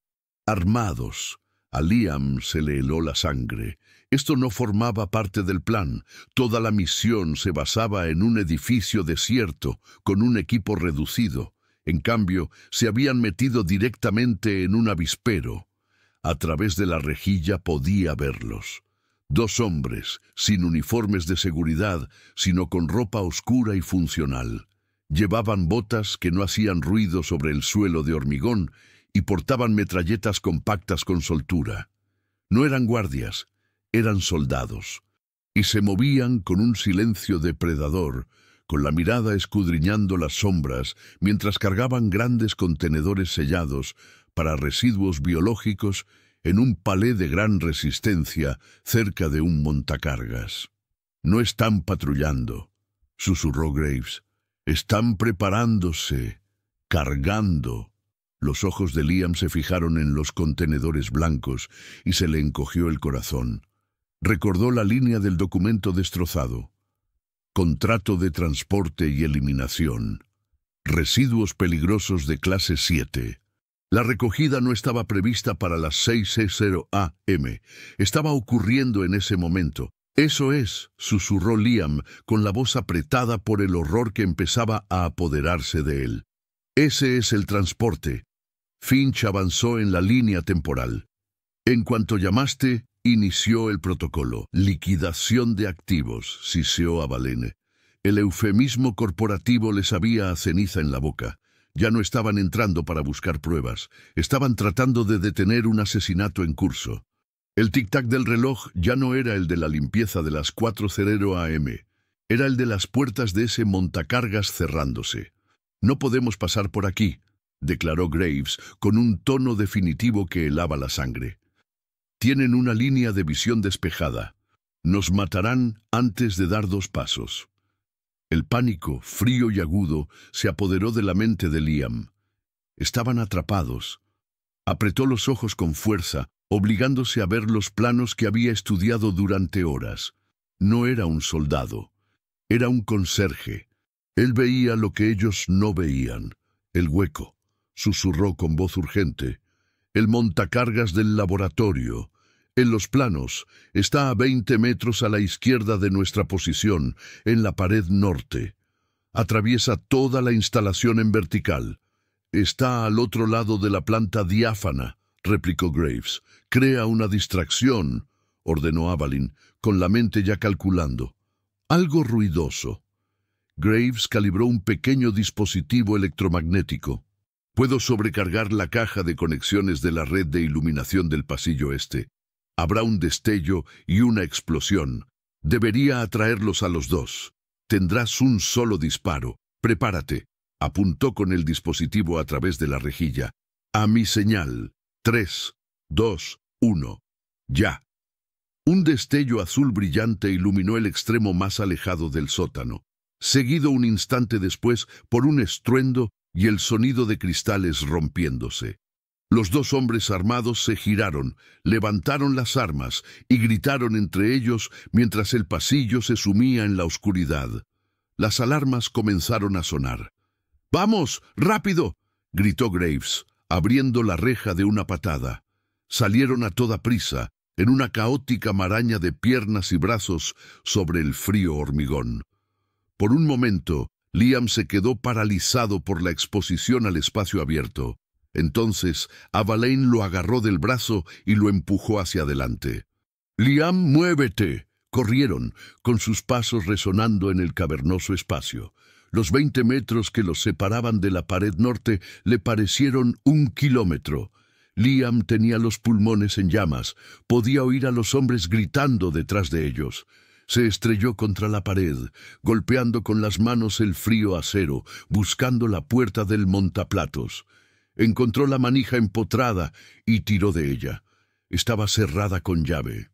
«Armados». A Liam se le heló la sangre. Esto no formaba parte del plan. Toda la misión se basaba en un edificio desierto, con un equipo reducido. En cambio, se habían metido directamente en un avispero. A través de la rejilla podía verlos. 2 hombres, sin uniformes de seguridad, sino con ropa oscura y funcional. Llevaban botas que no hacían ruido sobre el suelo de hormigón y portaban metralletas compactas con soltura. No eran guardias, Eran soldados, y se movían con un silencio depredador, con la mirada escudriñando las sombras, mientras cargaban grandes contenedores sellados para residuos biológicos en un palé de gran resistencia cerca de un montacargas. «No están patrullando», susurró Graves. «Están preparándose, cargando». Los ojos de Liam se fijaron en los contenedores blancos y se le encogió el corazón. Recordó la línea del documento destrozado. Contrato de transporte y eliminación. Residuos peligrosos de clase 7. La recogida no estaba prevista para las 6:00 am. Estaba ocurriendo en ese momento. «Eso es», susurró Liam, con la voz apretada por el horror que empezaba a apoderarse de él. «Ese es el transporte». Finch avanzó en la línea temporal. «En cuanto llamaste, inició el protocolo. Liquidación de activos», siseó Avalene. El eufemismo corporativo les sabía a ceniza en la boca. Ya no estaban entrando para buscar pruebas. Estaban tratando de detener un asesinato en curso. El tic-tac del reloj ya no era el de la limpieza de las 4:00 am. Era el de las puertas de ese montacargas cerrándose. «No podemos pasar por aquí», declaró Graves con un tono definitivo que helaba la sangre. «Tienen una línea de visión despejada. Nos matarán antes de dar 2 pasos». El pánico, frío y agudo, se apoderó de la mente de Liam. Estaban atrapados. Apretó los ojos con fuerza, obligándose a ver los planos que había estudiado durante horas. No era un soldado. Era un conserje. Él veía lo que ellos no veían. «El hueco», susurró con voz urgente. «El montacargas del laboratorio. En los planos, está a 20 metros a la izquierda de nuestra posición, en la pared norte. Atraviesa toda la instalación en vertical. Está al otro lado de la planta diáfana», replicó Graves. «Crea una distracción», ordenó Avalin, con la mente ya calculando. «Algo ruidoso». Graves calibró un pequeño dispositivo electromagnético. «Puedo sobrecargar la caja de conexiones de la red de iluminación del pasillo este. Habrá un destello y una explosión. Debería atraerlos a los dos. Tendrás un solo disparo. Prepárate», apuntó con el dispositivo a través de la rejilla. «A mi señal. 3, 2, 1. Ya». Un destello azul brillante iluminó el extremo más alejado del sótano, seguido un instante después por un estruendo y el sonido de cristales rompiéndose. Los 2 hombres armados se giraron, levantaron las armas y gritaron entre ellos mientras el pasillo se sumía en la oscuridad. Las alarmas comenzaron a sonar. «¡Vamos, rápido!», gritó Graves, abriendo la reja de una patada. Salieron a toda prisa, en una caótica maraña de piernas y brazos sobre el frío hormigón. Por un momento, Liam se quedó paralizado por la exposición al espacio abierto. Entonces, Avalane lo agarró del brazo y lo empujó hacia adelante. «Liam, muévete». Corrieron, con sus pasos resonando en el cavernoso espacio. Los 20 metros que los separaban de la pared norte le parecieron 1 kilómetro. Liam tenía los pulmones en llamas. Podía oír a los hombres gritando detrás de ellos. Se estrelló contra la pared, golpeando con las manos el frío acero, buscando la puerta del montaplatos. Encontró la manija empotrada y tiró de ella. Estaba cerrada con llave.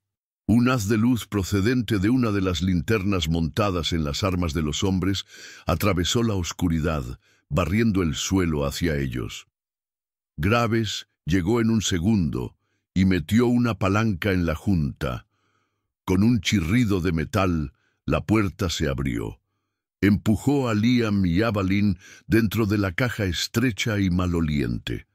Un haz de luz procedente de una de las linternas montadas en las armas de los hombres atravesó la oscuridad, barriendo el suelo hacia ellos. Graves llegó en un segundo y metió una palanca en la junta. Con un chirrido de metal, la puerta se abrió. Empujó a Liam y Avalin dentro de la caja estrecha y maloliente.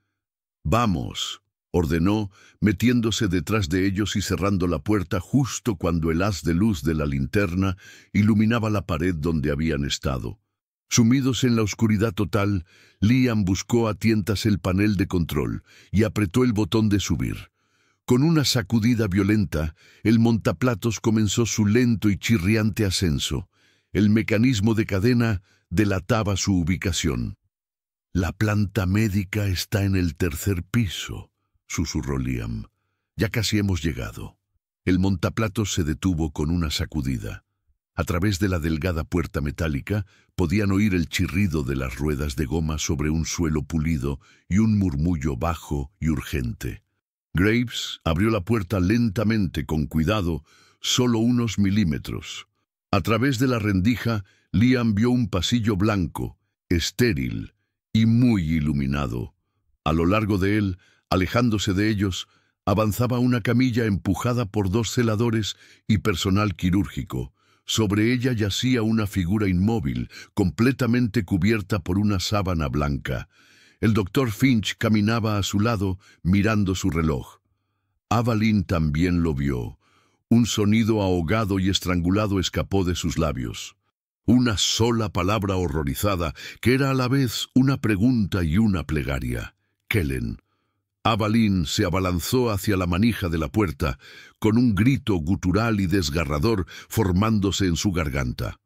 «Vamos», ordenó, metiéndose detrás de ellos y cerrando la puerta justo cuando el haz de luz de la linterna iluminaba la pared donde habían estado. Sumidos en la oscuridad total, Liam buscó a tientas el panel de control y apretó el botón de subir. Con una sacudida violenta, el montaplatos comenzó su lento y chirriante ascenso. El mecanismo de cadena delataba su ubicación. «La planta médica está en el 3er piso», susurró Liam. «Ya casi hemos llegado». El montaplatos se detuvo con una sacudida. A través de la delgada puerta metálica podían oír el chirrido de las ruedas de goma sobre un suelo pulido y un murmullo bajo y urgente. Graves abrió la puerta lentamente, con cuidado, solo unos milímetros. A través de la rendija, Liam vio un pasillo blanco, estéril y muy iluminado. A lo largo de él, alejándose de ellos, avanzaba una camilla empujada por 2 celadores y personal quirúrgico. Sobre ella yacía una figura inmóvil, completamente cubierta por una sábana blanca. El doctor Finch caminaba a su lado, mirando su reloj. Avalyn también lo vio. Un sonido ahogado y estrangulado escapó de sus labios. Una sola palabra horrorizada, que era a la vez una pregunta y una plegaria. Kellen. Avalyn se abalanzó hacia la manija de la puerta, con un grito gutural y desgarrador formándose en su garganta.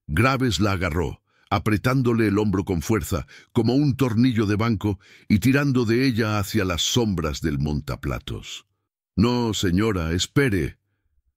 Graves la agarró, apretándole el hombro con fuerza, como un tornillo de banco, y tirando de ella hacia las sombras del montaplatos. «No, señora, espere»,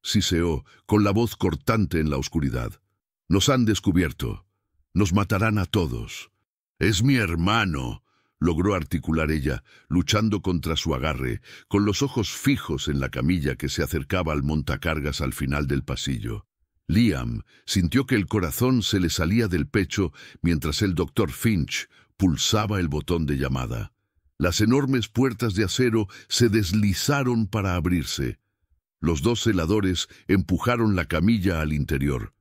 siseó, con la voz cortante en la oscuridad. «Nos han descubierto. Nos matarán a todos. Es mi hermano», logró articular ella, luchando contra su agarre, con los ojos fijos en la camilla que se acercaba al montacargas al final del pasillo. Liam sintió que el corazón se le salía del pecho mientras el doctor Finch pulsaba el botón de llamada. Las enormes puertas de acero se deslizaron para abrirse. Los 2 celadores empujaron la camilla al interior.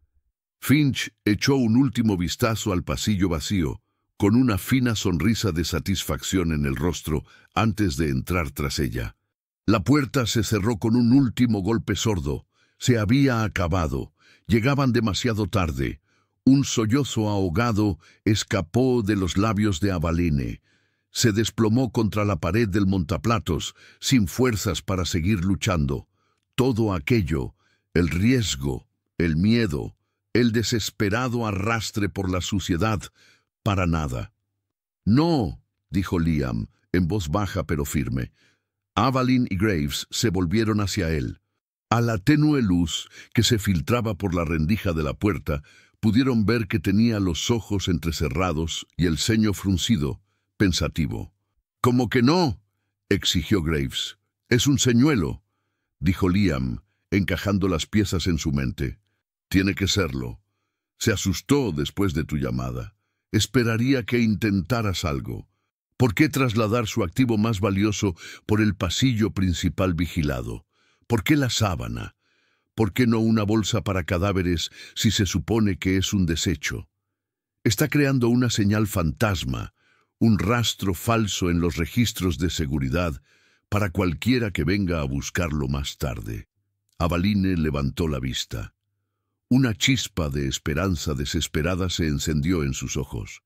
Finch echó un último vistazo al pasillo vacío, con una fina sonrisa de satisfacción en el rostro antes de entrar tras ella. La puerta se cerró con un último golpe sordo. Se había acabado. Llegaban demasiado tarde. Un sollozo ahogado escapó de los labios de Avalyn. Se desplomó contra la pared del montaplatos, sin fuerzas para seguir luchando. Todo aquello, el riesgo, el miedo, el desesperado arrastre por la suciedad, para nada. «No», dijo Liam, en voz baja pero firme. Avalyn y Graves se volvieron hacia él. A la tenue luz que se filtraba por la rendija de la puerta, pudieron ver que tenía los ojos entrecerrados y el ceño fruncido, pensativo. «¿Cómo que no?», exigió Graves. «Es un señuelo», dijo Liam, encajando las piezas en su mente. «Tiene que serlo. Se asustó después de tu llamada. Esperaría que intentaras algo. ¿Por qué trasladar su activo más valioso por el pasillo principal vigilado? ¿Por qué la sábana? ¿Por qué no una bolsa para cadáveres si se supone que es un desecho? Está creando una señal fantasma, un rastro falso en los registros de seguridad para cualquiera que venga a buscarlo más tarde». Avalyn levantó la vista. Una chispa de esperanza desesperada se encendió en sus ojos.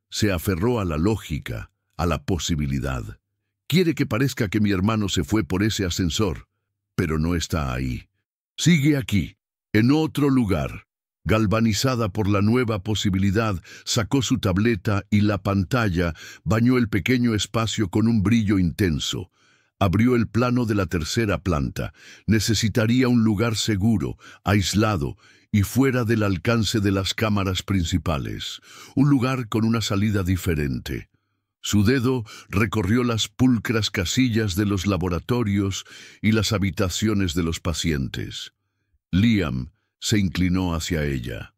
Se aferró a la lógica, a la posibilidad. «Quiere que parezca que mi hermano se fue por ese ascensor, pero no está ahí. Sigue aquí, en otro lugar». Galvanizada por la nueva posibilidad, sacó su tableta y la pantalla bañó el pequeño espacio con un brillo intenso. Abrió el plano de la 3ª planta. Necesitaría un lugar seguro, aislado y fuera del alcance de las cámaras principales. Un lugar con una salida diferente. Su dedo recorrió las pulcras casillas de los laboratorios y las habitaciones de los pacientes. Liam se inclinó hacia ella.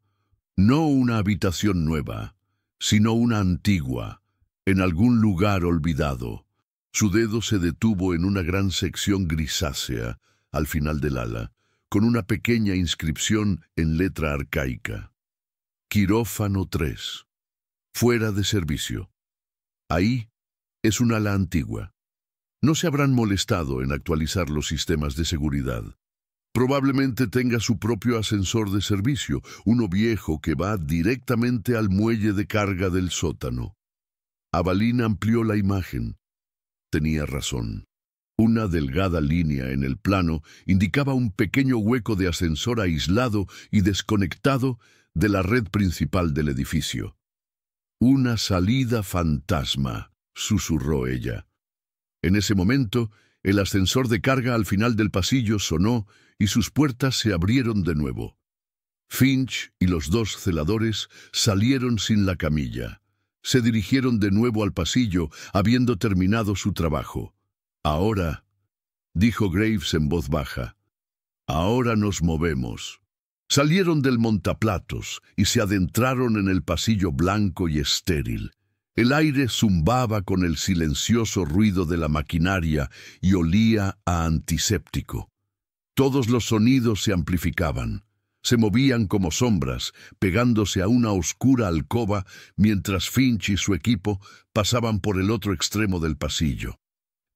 No una habitación nueva, sino una antigua, en algún lugar olvidado. Su dedo se detuvo en una gran sección grisácea, al final del ala, con una pequeña inscripción en letra arcaica. Quirófano 3. Fuera de servicio. Ahí es un ala antigua. No se habrán molestado en actualizar los sistemas de seguridad. Probablemente tenga su propio ascensor de servicio, uno viejo que va directamente al muelle de carga del sótano. Avalyn amplió la imagen. Tenía razón. Una delgada línea en el plano indicaba un pequeño hueco de ascensor aislado y desconectado de la red principal del edificio. «Una salida fantasma», susurró ella. En ese momento, El ascensor de carga al final del pasillo sonó y sus puertas se abrieron de nuevo. Finch y los dos celadores salieron sin la camilla. Se dirigieron de nuevo al pasillo, habiendo terminado su trabajo. «Ahora», dijo Graves en voz baja, «ahora nos movemos». Salieron del montaplatos y se adentraron en el pasillo blanco y estéril. El aire zumbaba con el silencioso ruido de la maquinaria y olía a antiséptico. Todos los sonidos se amplificaban. Se movían como sombras, pegándose a una oscura alcoba mientras Finch y su equipo pasaban por el otro extremo del pasillo.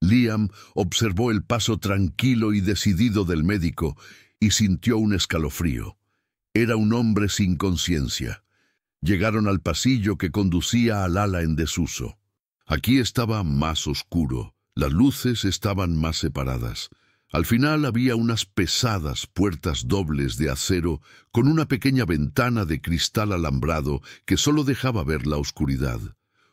Liam observó el paso tranquilo y decidido del médico y sintió un escalofrío. Era un hombre sin conciencia. Llegaron al pasillo que conducía al ala en desuso. Aquí estaba más oscuro. Las luces estaban más separadas. Al final había unas pesadas puertas dobles de acero con una pequeña ventana de cristal alambrado que solo dejaba ver la oscuridad.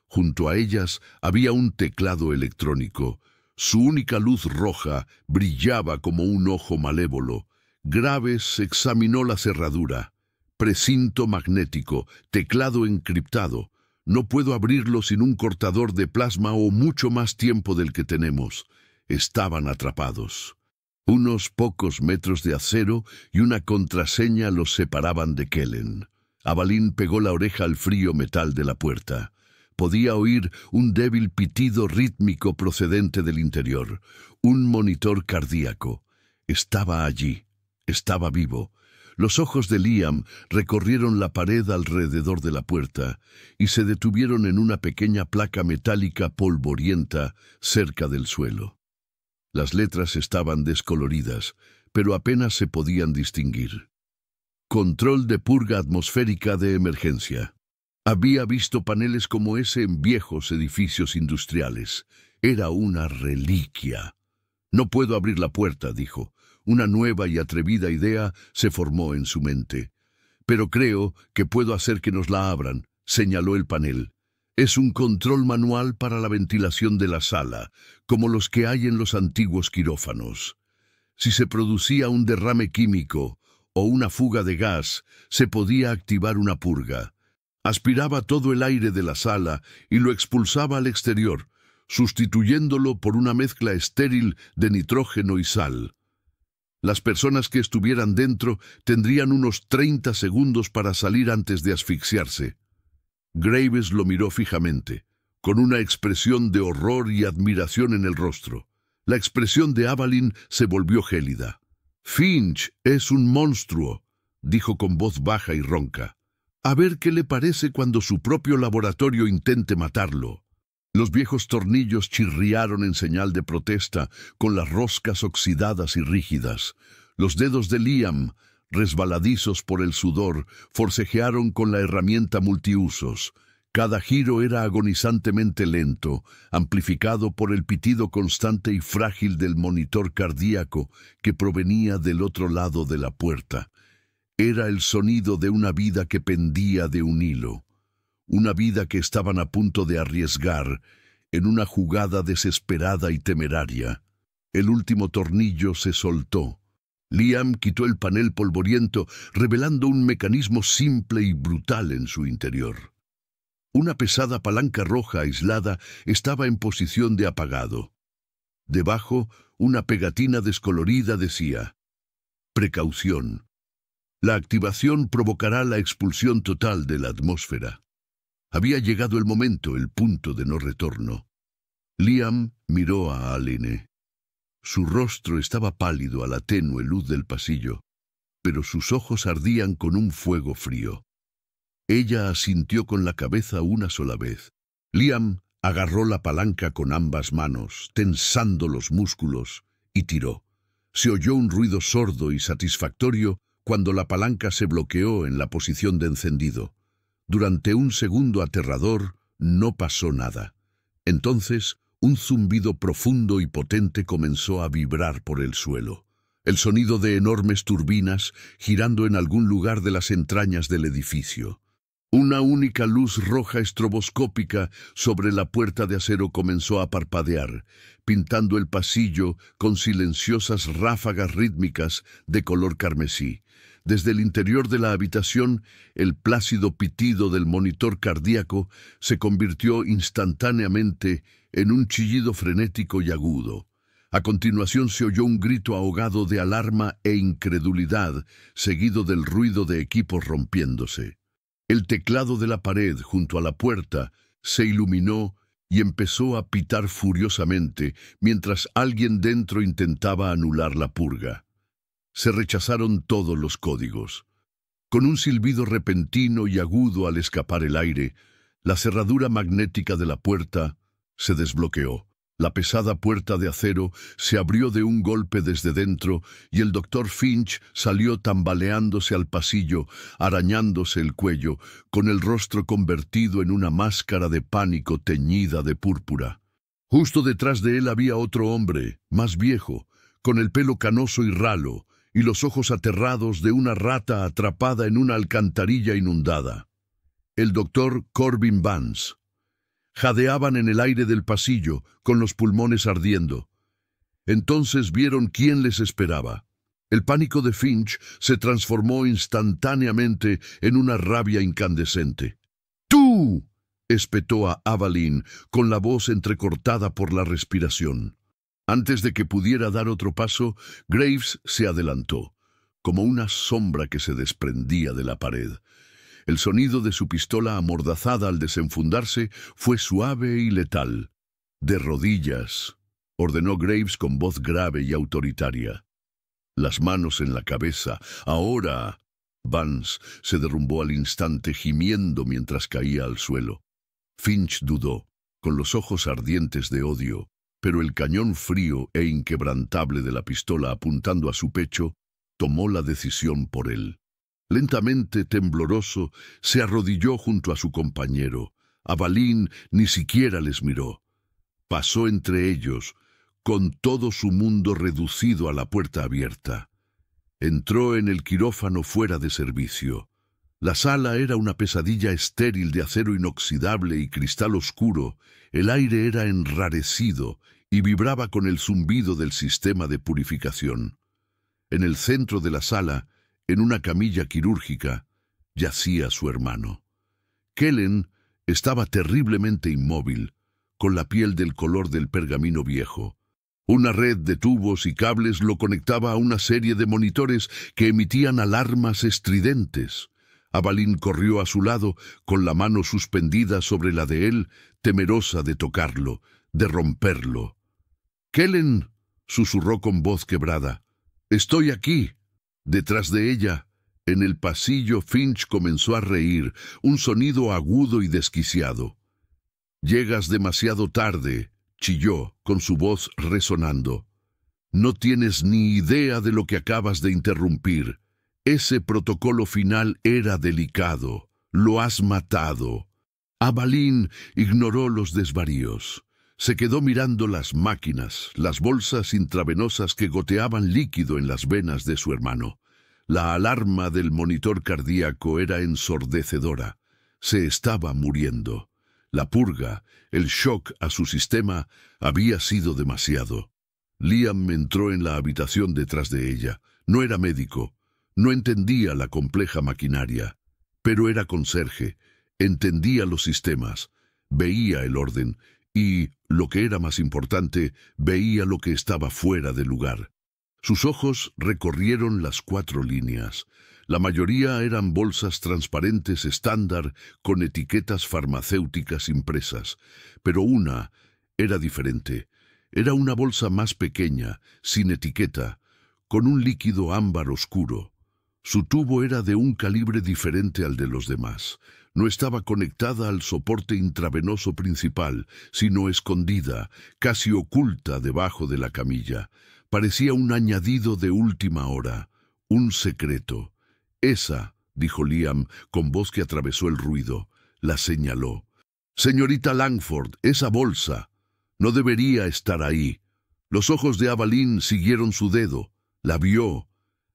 Junto a ellas había un teclado electrónico. Su única luz roja brillaba como un ojo malévolo. Graves examinó la cerradura. Precinto magnético, teclado encriptado. No puedo abrirlo sin un cortador de plasma o mucho más tiempo del que tenemos. Estaban atrapados. Unos pocos metros de acero y una contraseña los separaban de Kellen. Avalín pegó la oreja al frío metal de la puerta. Podía oír un débil pitido rítmico procedente del interior. Un monitor cardíaco. Estaba allí. Estaba vivo. Los ojos de Liam recorrieron la pared alrededor de la puerta y se detuvieron en una pequeña placa metálica polvorienta cerca del suelo. Las letras estaban descoloridas, pero apenas se podían distinguir. Control de purga atmosférica de emergencia. Había visto paneles como ese en viejos edificios industriales. Era una reliquia. «No puedo abrir la puerta», dijo. Una nueva y atrevida idea se formó en su mente. «Pero creo que puedo hacer que nos la abran», señaló el panel. «Es un control manual para la ventilación de la sala, como los que hay en los antiguos quirófanos. Si se producía un derrame químico o una fuga de gas, se podía activar una purga. Aspiraba todo el aire de la sala y lo expulsaba al exterior, sustituyéndolo por una mezcla estéril de nitrógeno y sal. Las personas que estuvieran dentro tendrían unos 30 segundos para salir antes de asfixiarse». Graves lo miró fijamente, con una expresión de horror y admiración en el rostro. La expresión de Avalín se volvió gélida. «Finch es un monstruo», dijo con voz baja y ronca. «A ver qué le parece cuando su propio laboratorio intente matarlo». Los viejos tornillos chirriaron en señal de protesta, con las roscas oxidadas y rígidas. Los dedos de Liam, resbaladizos por el sudor, forcejearon con la herramienta multiusos. Cada giro era agonizantemente lento, amplificado por el pitido constante y frágil del monitor cardíaco que provenía del otro lado de la puerta. Era el sonido de una vida que pendía de un hilo. Una vida que estaban a punto de arriesgar en una jugada desesperada y temeraria. El último tornillo se soltó. Liam quitó el panel polvoriento, revelando un mecanismo simple y brutal en su interior. Una pesada palanca roja aislada estaba en posición de apagado. Debajo, una pegatina descolorida decía: «Precaución. La activación provocará la expulsión total de la atmósfera». Había llegado el momento, el punto de no retorno. Liam miró a Aline. Su rostro estaba pálido a la tenue luz del pasillo, pero sus ojos ardían con un fuego frío. Ella asintió con la cabeza una sola vez. Liam agarró la palanca con ambas manos, tensando los músculos, y tiró. Se oyó un ruido sordo y satisfactorio cuando la palanca se bloqueó en la posición de encendido. Durante un segundo aterrador no pasó nada. Entonces, un zumbido profundo y potente comenzó a vibrar por el suelo. El sonido de enormes turbinas girando en algún lugar de las entrañas del edificio. Una única luz roja estroboscópica sobre la puerta de acero comenzó a parpadear, pintando el pasillo con silenciosas ráfagas rítmicas de color carmesí. Desde el interior de la habitación, el plácido pitido del monitor cardíaco se convirtió instantáneamente en un chillido frenético y agudo. A continuación se oyó un grito ahogado de alarma e incredulidad, seguido del ruido de equipos rompiéndose. El teclado de la pared junto a la puerta se iluminó y empezó a pitar furiosamente mientras alguien dentro intentaba anular la purga. Se rechazaron todos los códigos. Con un silbido repentino y agudo al escapar el aire, la cerradura magnética de la puerta se desbloqueó. La pesada puerta de acero se abrió de un golpe desde dentro y el doctor Finch salió tambaleándose al pasillo, arañándose el cuello, con el rostro convertido en una máscara de pánico teñida de púrpura. Justo detrás de él había otro hombre, más viejo, con el pelo canoso y ralo, y los ojos aterrados de una rata atrapada en una alcantarilla inundada. El doctor Corbin Vance. Jadeaban en el aire del pasillo, con los pulmones ardiendo. Entonces vieron quién les esperaba. El pánico de Finch se transformó instantáneamente en una rabia incandescente. ¡Tú!, espetó a Avaline, con la voz entrecortada por la respiración. Antes de que pudiera dar otro paso, Graves se adelantó, como una sombra que se desprendía de la pared. El sonido de su pistola amordazada al desenfundarse fue suave y letal. «De rodillas», ordenó Graves con voz grave y autoritaria. Las manos en la cabeza. «Ahora». Vance se derrumbó al instante gimiendo mientras caía al suelo. Finch dudó, con los ojos ardientes de odio, pero el cañón frío e inquebrantable de la pistola apuntando a su pecho tomó la decisión por él. Lentamente, tembloroso, se arrodilló junto a su compañero. Avaline ni siquiera les miró. Pasó entre ellos, con todo su mundo reducido a la puerta abierta. Entró en el quirófano fuera de servicio. La sala era una pesadilla estéril de acero inoxidable y cristal oscuro. El aire era enrarecido y vibraba con el zumbido del sistema de purificación. En el centro de la sala, en una camilla quirúrgica, yacía su hermano. Kellen estaba terriblemente inmóvil, con la piel del color del pergamino viejo. Una red de tubos y cables lo conectaba a una serie de monitores que emitían alarmas estridentes. Avaline corrió a su lado, con la mano suspendida sobre la de él, temerosa de tocarlo, de romperlo. «Kellen», susurró con voz quebrada, «estoy aquí». Detrás de ella, en el pasillo, Finch comenzó a reír, un sonido agudo y desquiciado. «Llegas demasiado tarde», chilló, con su voz resonando. «No tienes ni idea de lo que acabas de interrumpir. Ese protocolo final era delicado. Lo has matado». Avaline ignoró los desvaríos. Se quedó mirando las máquinas, las bolsas intravenosas que goteaban líquido en las venas de su hermano. La alarma del monitor cardíaco era ensordecedora. Se estaba muriendo. La purga, el shock a su sistema, había sido demasiado. Liam entró en la habitación detrás de ella. No era médico, no entendía la compleja maquinaria, pero era conserje, entendía los sistemas, veía el orden y, lo que era más importante, veía lo que estaba fuera de lugar. Sus ojos recorrieron las 4 líneas. La mayoría eran bolsas transparentes estándar con etiquetas farmacéuticas impresas, pero una era diferente. Era una bolsa más pequeña, sin etiqueta, con un líquido ámbar oscuro. Su tubo era de un calibre diferente al de los demás. No estaba conectada al soporte intravenoso principal, sino escondida, casi oculta debajo de la camilla. Parecía un añadido de última hora, un secreto. «Esa», dijo Liam, con voz que atravesó el ruido. La señaló. «Señorita Langford, esa bolsa. No debería estar ahí». Los ojos de Avaline siguieron su dedo. La vio.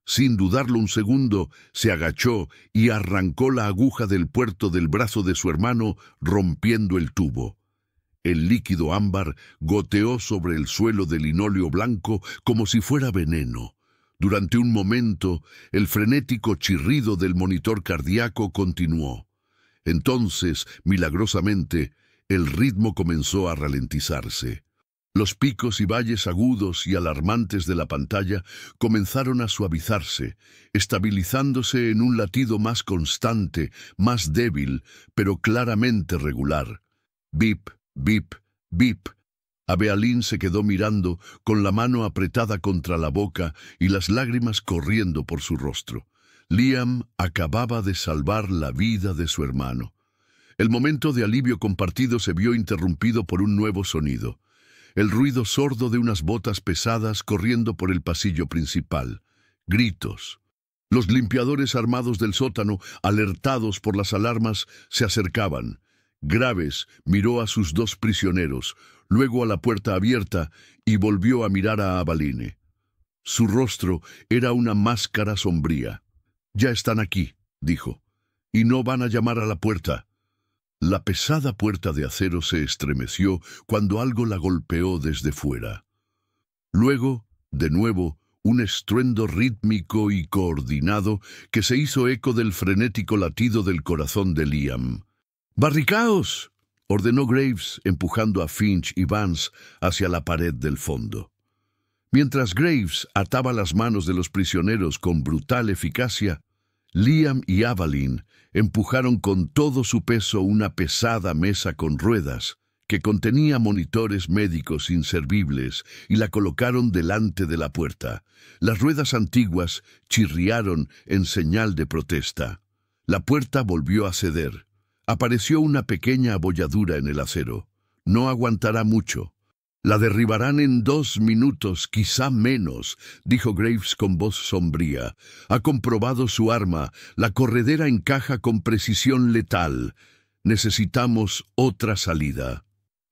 Sin dudarlo un segundo, se agachó y arrancó la aguja del puerto del brazo de su hermano, rompiendo el tubo. El líquido ámbar goteó sobre el suelo de linóleo blanco como si fuera veneno. Durante un momento, el frenético chirrido del monitor cardíaco continuó. Entonces, milagrosamente, el ritmo comenzó a ralentizarse. Los picos y valles agudos y alarmantes de la pantalla comenzaron a suavizarse, estabilizándose en un latido más constante, más débil, pero claramente regular. Bip, bip, bip. Abealín se quedó mirando, con la mano apretada contra la boca y las lágrimas corriendo por su rostro. Liam acababa de salvar la vida de su hermano. El momento de alivio compartido se vio interrumpido por un nuevo sonido. El ruido sordo de unas botas pesadas corriendo por el pasillo principal. Gritos. Los limpiadores armados del sótano, alertados por las alarmas, se acercaban. Graves miró a sus dos prisioneros, luego a la puerta abierta y volvió a mirar a Avaline. Su rostro era una máscara sombría. «Ya están aquí», dijo, «y no van a llamar a la puerta». La pesada puerta de acero se estremeció cuando algo la golpeó desde fuera. Luego, de nuevo, un estruendo rítmico y coordinado que se hizo eco del frenético latido del corazón de Liam. «¡Barricaos!», ordenó Graves, empujando a Finch y Vance hacia la pared del fondo. Mientras Graves ataba las manos de los prisioneros con brutal eficacia, Liam y Avaline empujaron con todo su peso una pesada mesa con ruedas que contenía monitores médicos inservibles y la colocaron delante de la puerta. Las ruedas antiguas chirriaron en señal de protesta. La puerta volvió a ceder. Apareció una pequeña abolladura en el acero. No aguantará mucho. «La derribarán en 2 minutos, quizá menos», dijo Graves con voz sombría. «Ha comprobado su arma. La corredera encaja con precisión letal. Necesitamos otra salida».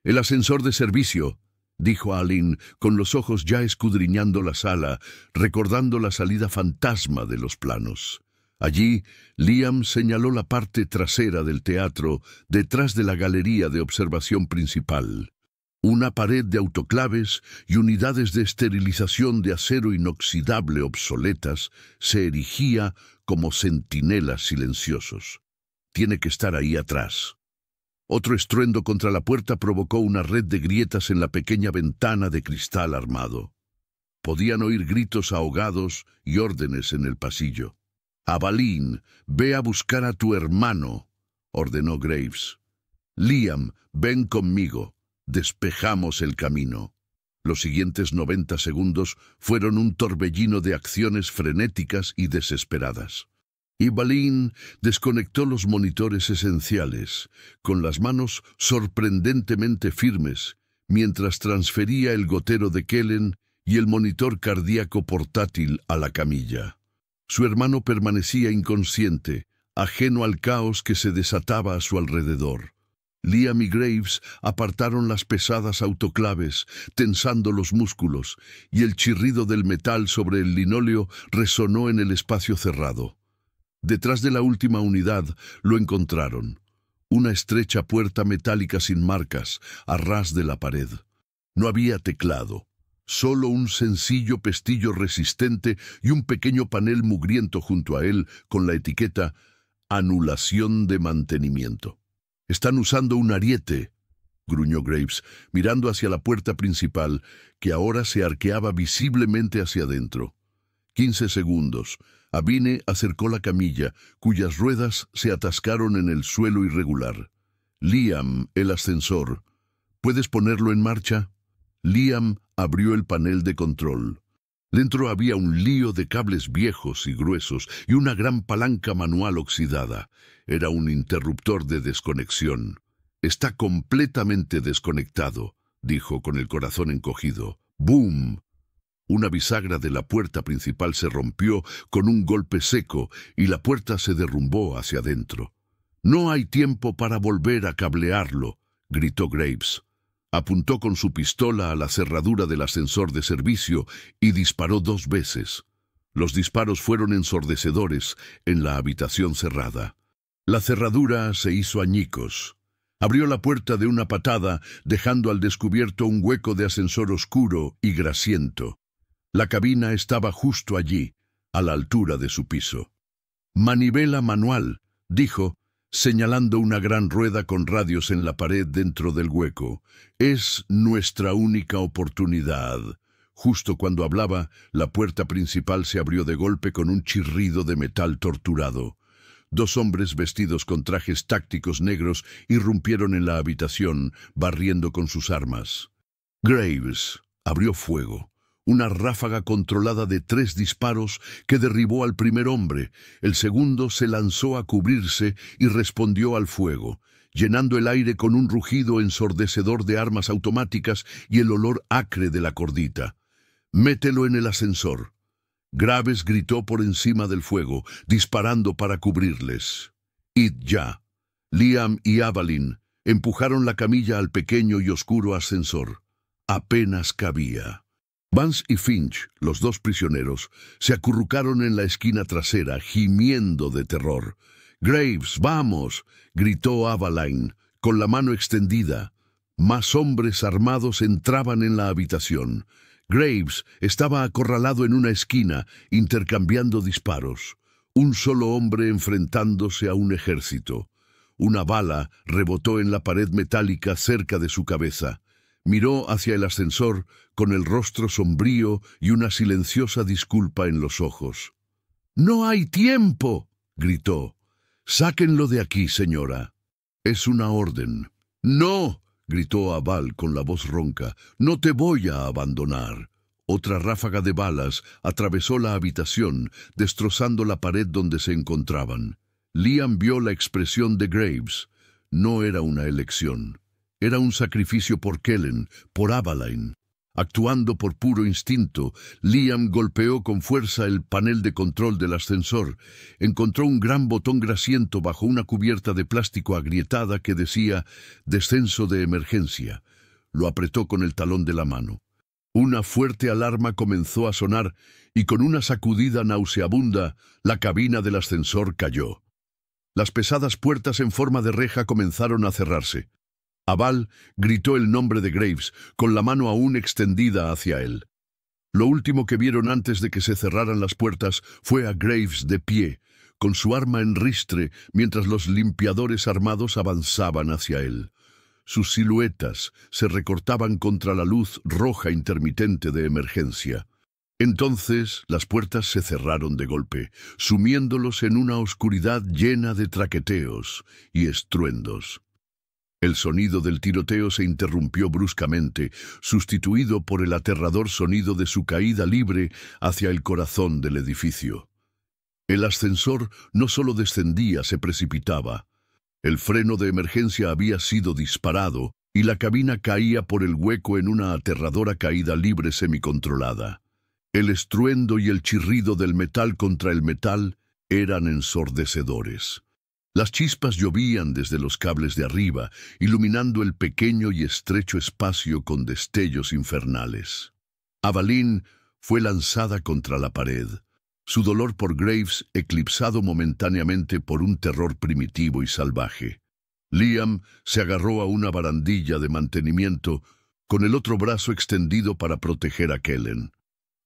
«El ascensor de servicio», dijo Alin, con los ojos ya escudriñando la sala, recordando la salida fantasma de los planos. Allí, Liam señaló la parte trasera del teatro, detrás de la galería de observación principal. Una pared de autoclaves y unidades de esterilización de acero inoxidable obsoletas se erigía como centinelas silenciosos. «Tiene que estar ahí atrás». Otro estruendo contra la puerta provocó una red de grietas en la pequeña ventana de cristal armado. Podían oír gritos ahogados y órdenes en el pasillo. «Avaline, ve a buscar a tu hermano», ordenó Graves. «Liam, ven conmigo. Despejamos el camino». Los siguientes 90 segundos fueron un torbellino de acciones frenéticas y desesperadas. Avaline desconectó los monitores esenciales, con las manos sorprendentemente firmes, mientras transfería el gotero de Kellen y el monitor cardíaco portátil a la camilla. Su hermano permanecía inconsciente, ajeno al caos que se desataba a su alrededor. Liam y Graves apartaron las pesadas autoclaves, tensando los músculos, y el chirrido del metal sobre el linóleo resonó en el espacio cerrado. Detrás de la última unidad lo encontraron. Una estrecha puerta metálica sin marcas, a ras de la pared. No había teclado. Solo un sencillo pestillo resistente y un pequeño panel mugriento junto a él con la etiqueta «Anulación de mantenimiento». «Están usando un ariete», gruñó Graves, mirando hacia la puerta principal, que ahora se arqueaba visiblemente hacia adentro. 15 segundos. Avine acercó la camilla, cuyas ruedas se atascaron en el suelo irregular. «Liam, el ascensor. ¿Puedes ponerlo en marcha?» Liam abrió el panel de control. Dentro había un lío de cables viejos y gruesos y una gran palanca manual oxidada. Era un interruptor de desconexión. «Está completamente desconectado», dijo con el corazón encogido. «¡Boom!». Una bisagra de la puerta principal se rompió con un golpe seco y la puerta se derrumbó hacia adentro. «No hay tiempo para volver a cablearlo», gritó Graves. Apuntó con su pistola a la cerradura del ascensor de servicio y disparó 2 veces. Los disparos fueron ensordecedores en la habitación cerrada. La cerradura se hizo añicos. Abrió la puerta de una patada, dejando al descubierto un hueco de ascensor oscuro y grasiento. La cabina estaba justo allí, a la altura de su piso. «Manivela manual», dijo, señalando una gran rueda con radios en la pared dentro del hueco. «Es nuestra única oportunidad». Justo cuando hablaba, la puerta principal se abrió de golpe con un chirrido de metal torturado. Dos hombres vestidos con trajes tácticos negros irrumpieron en la habitación, barriendo con sus armas. Graves abrió fuego. Una ráfaga controlada de 3 disparos que derribó al primer hombre. El segundo se lanzó a cubrirse y respondió al fuego, llenando el aire con un rugido ensordecedor de armas automáticas y el olor acre de la cordita. «Mételo en el ascensor». Graves gritó por encima del fuego, disparando para cubrirles. «Id ya». Liam y Evelyn empujaron la camilla al pequeño y oscuro ascensor. Apenas cabía. Vance y Finch, los 2 prisioneros, se acurrucaron en la esquina trasera, gimiendo de terror. «Graves, vamos», gritó Evelyn, con la mano extendida. Más hombres armados entraban en la habitación. Graves estaba acorralado en una esquina, intercambiando disparos. Un solo hombre enfrentándose a un ejército. Una bala rebotó en la pared metálica cerca de su cabeza. Miró hacia el ascensor con el rostro sombrío y una silenciosa disculpa en los ojos. «¡No hay tiempo!», gritó. «Sáquenlo de aquí, señora». «Es una orden». «¡No!», gritó Abal con la voz ronca. «No te voy a abandonar». Otra ráfaga de balas atravesó la habitación, destrozando la pared donde se encontraban. Liam vio la expresión de Graves. No era una elección. Era un sacrificio por Kellen, por Evelyn. Actuando por puro instinto, Liam golpeó con fuerza el panel de control del ascensor. Encontró un gran botón grasiento bajo una cubierta de plástico agrietada que decía «Descenso de emergencia». Lo apretó con el talón de la mano. Una fuerte alarma comenzó a sonar y con una sacudida nauseabunda, la cabina del ascensor cayó. Las pesadas puertas en forma de reja comenzaron a cerrarse. Abal gritó el nombre de Graves, con la mano aún extendida hacia él. Lo último que vieron antes de que se cerraran las puertas fue a Graves de pie, con su arma en ristre, mientras los limpiadores armados avanzaban hacia él. Sus siluetas se recortaban contra la luz roja intermitente de emergencia. Entonces las puertas se cerraron de golpe, sumiéndolos en una oscuridad llena de traqueteos y estruendos. El sonido del tiroteo se interrumpió bruscamente, sustituido por el aterrador sonido de su caída libre hacia el corazón del edificio. El ascensor no solo descendía, se precipitaba. El freno de emergencia había sido disparado y la cabina caía por el hueco en una aterradora caída libre semicontrolada. El estruendo y el chirrido del metal contra el metal eran ensordecedores. Las chispas llovían desde los cables de arriba, iluminando el pequeño y estrecho espacio con destellos infernales. Evelyn fue lanzada contra la pared, su dolor por Graves eclipsado momentáneamente por un terror primitivo y salvaje. Liam se agarró a una barandilla de mantenimiento con el otro brazo extendido para proteger a Kellen.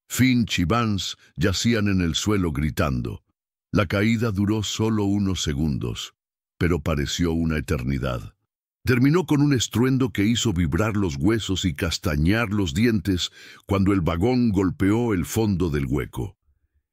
Finch y Vance yacían en el suelo gritando. La caída duró solo unos segundos, pero pareció una eternidad. Terminó con un estruendo que hizo vibrar los huesos y castañar los dientes cuando el vagón golpeó el fondo del hueco.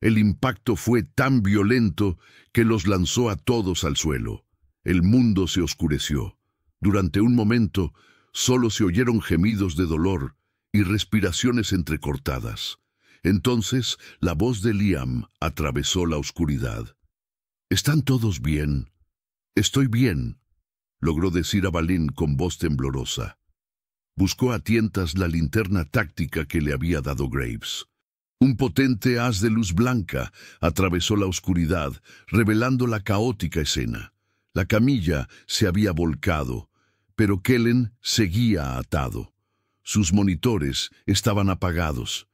El impacto fue tan violento que los lanzó a todos al suelo. El mundo se oscureció. Durante un momento, solo se oyeron gemidos de dolor y respiraciones entrecortadas. Entonces, la voz de Liam atravesó la oscuridad. «¿Están todos bien?» «Estoy bien», logró decir Evelyn con voz temblorosa. Buscó a tientas la linterna táctica que le había dado Graves. Un potente haz de luz blanca atravesó la oscuridad, revelando la caótica escena. La camilla se había volcado, pero Kellen seguía atado. Sus monitores estaban apagados.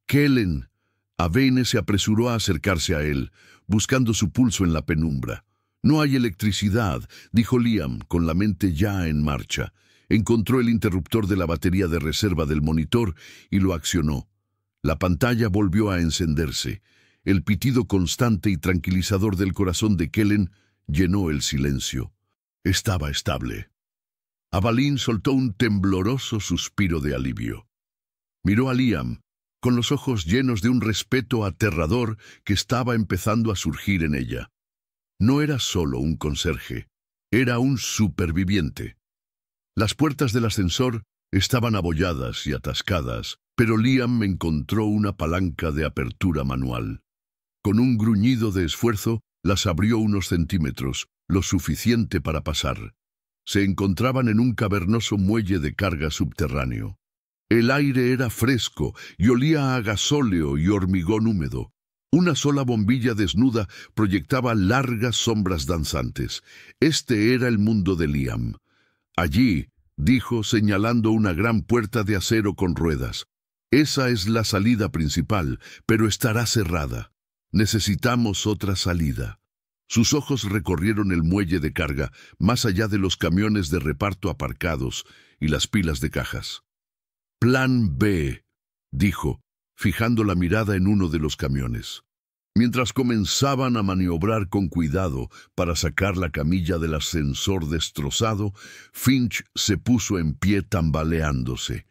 «Kellen», Avene se apresuró a acercarse a él, buscando su pulso en la penumbra. «No hay electricidad», dijo Liam, con la mente ya en marcha. Encontró el interruptor de la batería de reserva del monitor y lo accionó. La pantalla volvió a encenderse. El pitido constante y tranquilizador del corazón de Kellen llenó el silencio. Estaba estable. Avalín soltó un tembloroso suspiro de alivio. Miró a Liam, con los ojos llenos de un respeto aterrador que estaba empezando a surgir en ella. No era solo un conserje, era un superviviente. Las puertas del ascensor estaban abolladas y atascadas, pero Liam encontró una palanca de apertura manual. Con un gruñido de esfuerzo, las abrió unos centímetros, lo suficiente para pasar. Se encontraban en un cavernoso muelle de carga subterráneo. El aire era fresco y olía a gasóleo y hormigón húmedo. Una sola bombilla desnuda proyectaba largas sombras danzantes. Este era el mundo de Liam. Allí, dijo señalando una gran puerta de acero con ruedas. Esa es la salida principal, pero estará cerrada. Necesitamos otra salida. Sus ojos recorrieron el muelle de carga, más allá de los camiones de reparto aparcados y las pilas de cajas. «Plan B», dijo, fijando la mirada en uno de los camiones. Mientras comenzaban a maniobrar con cuidado para sacar la camilla del ascensor destrozado, Finch se puso en pie tambaleándose.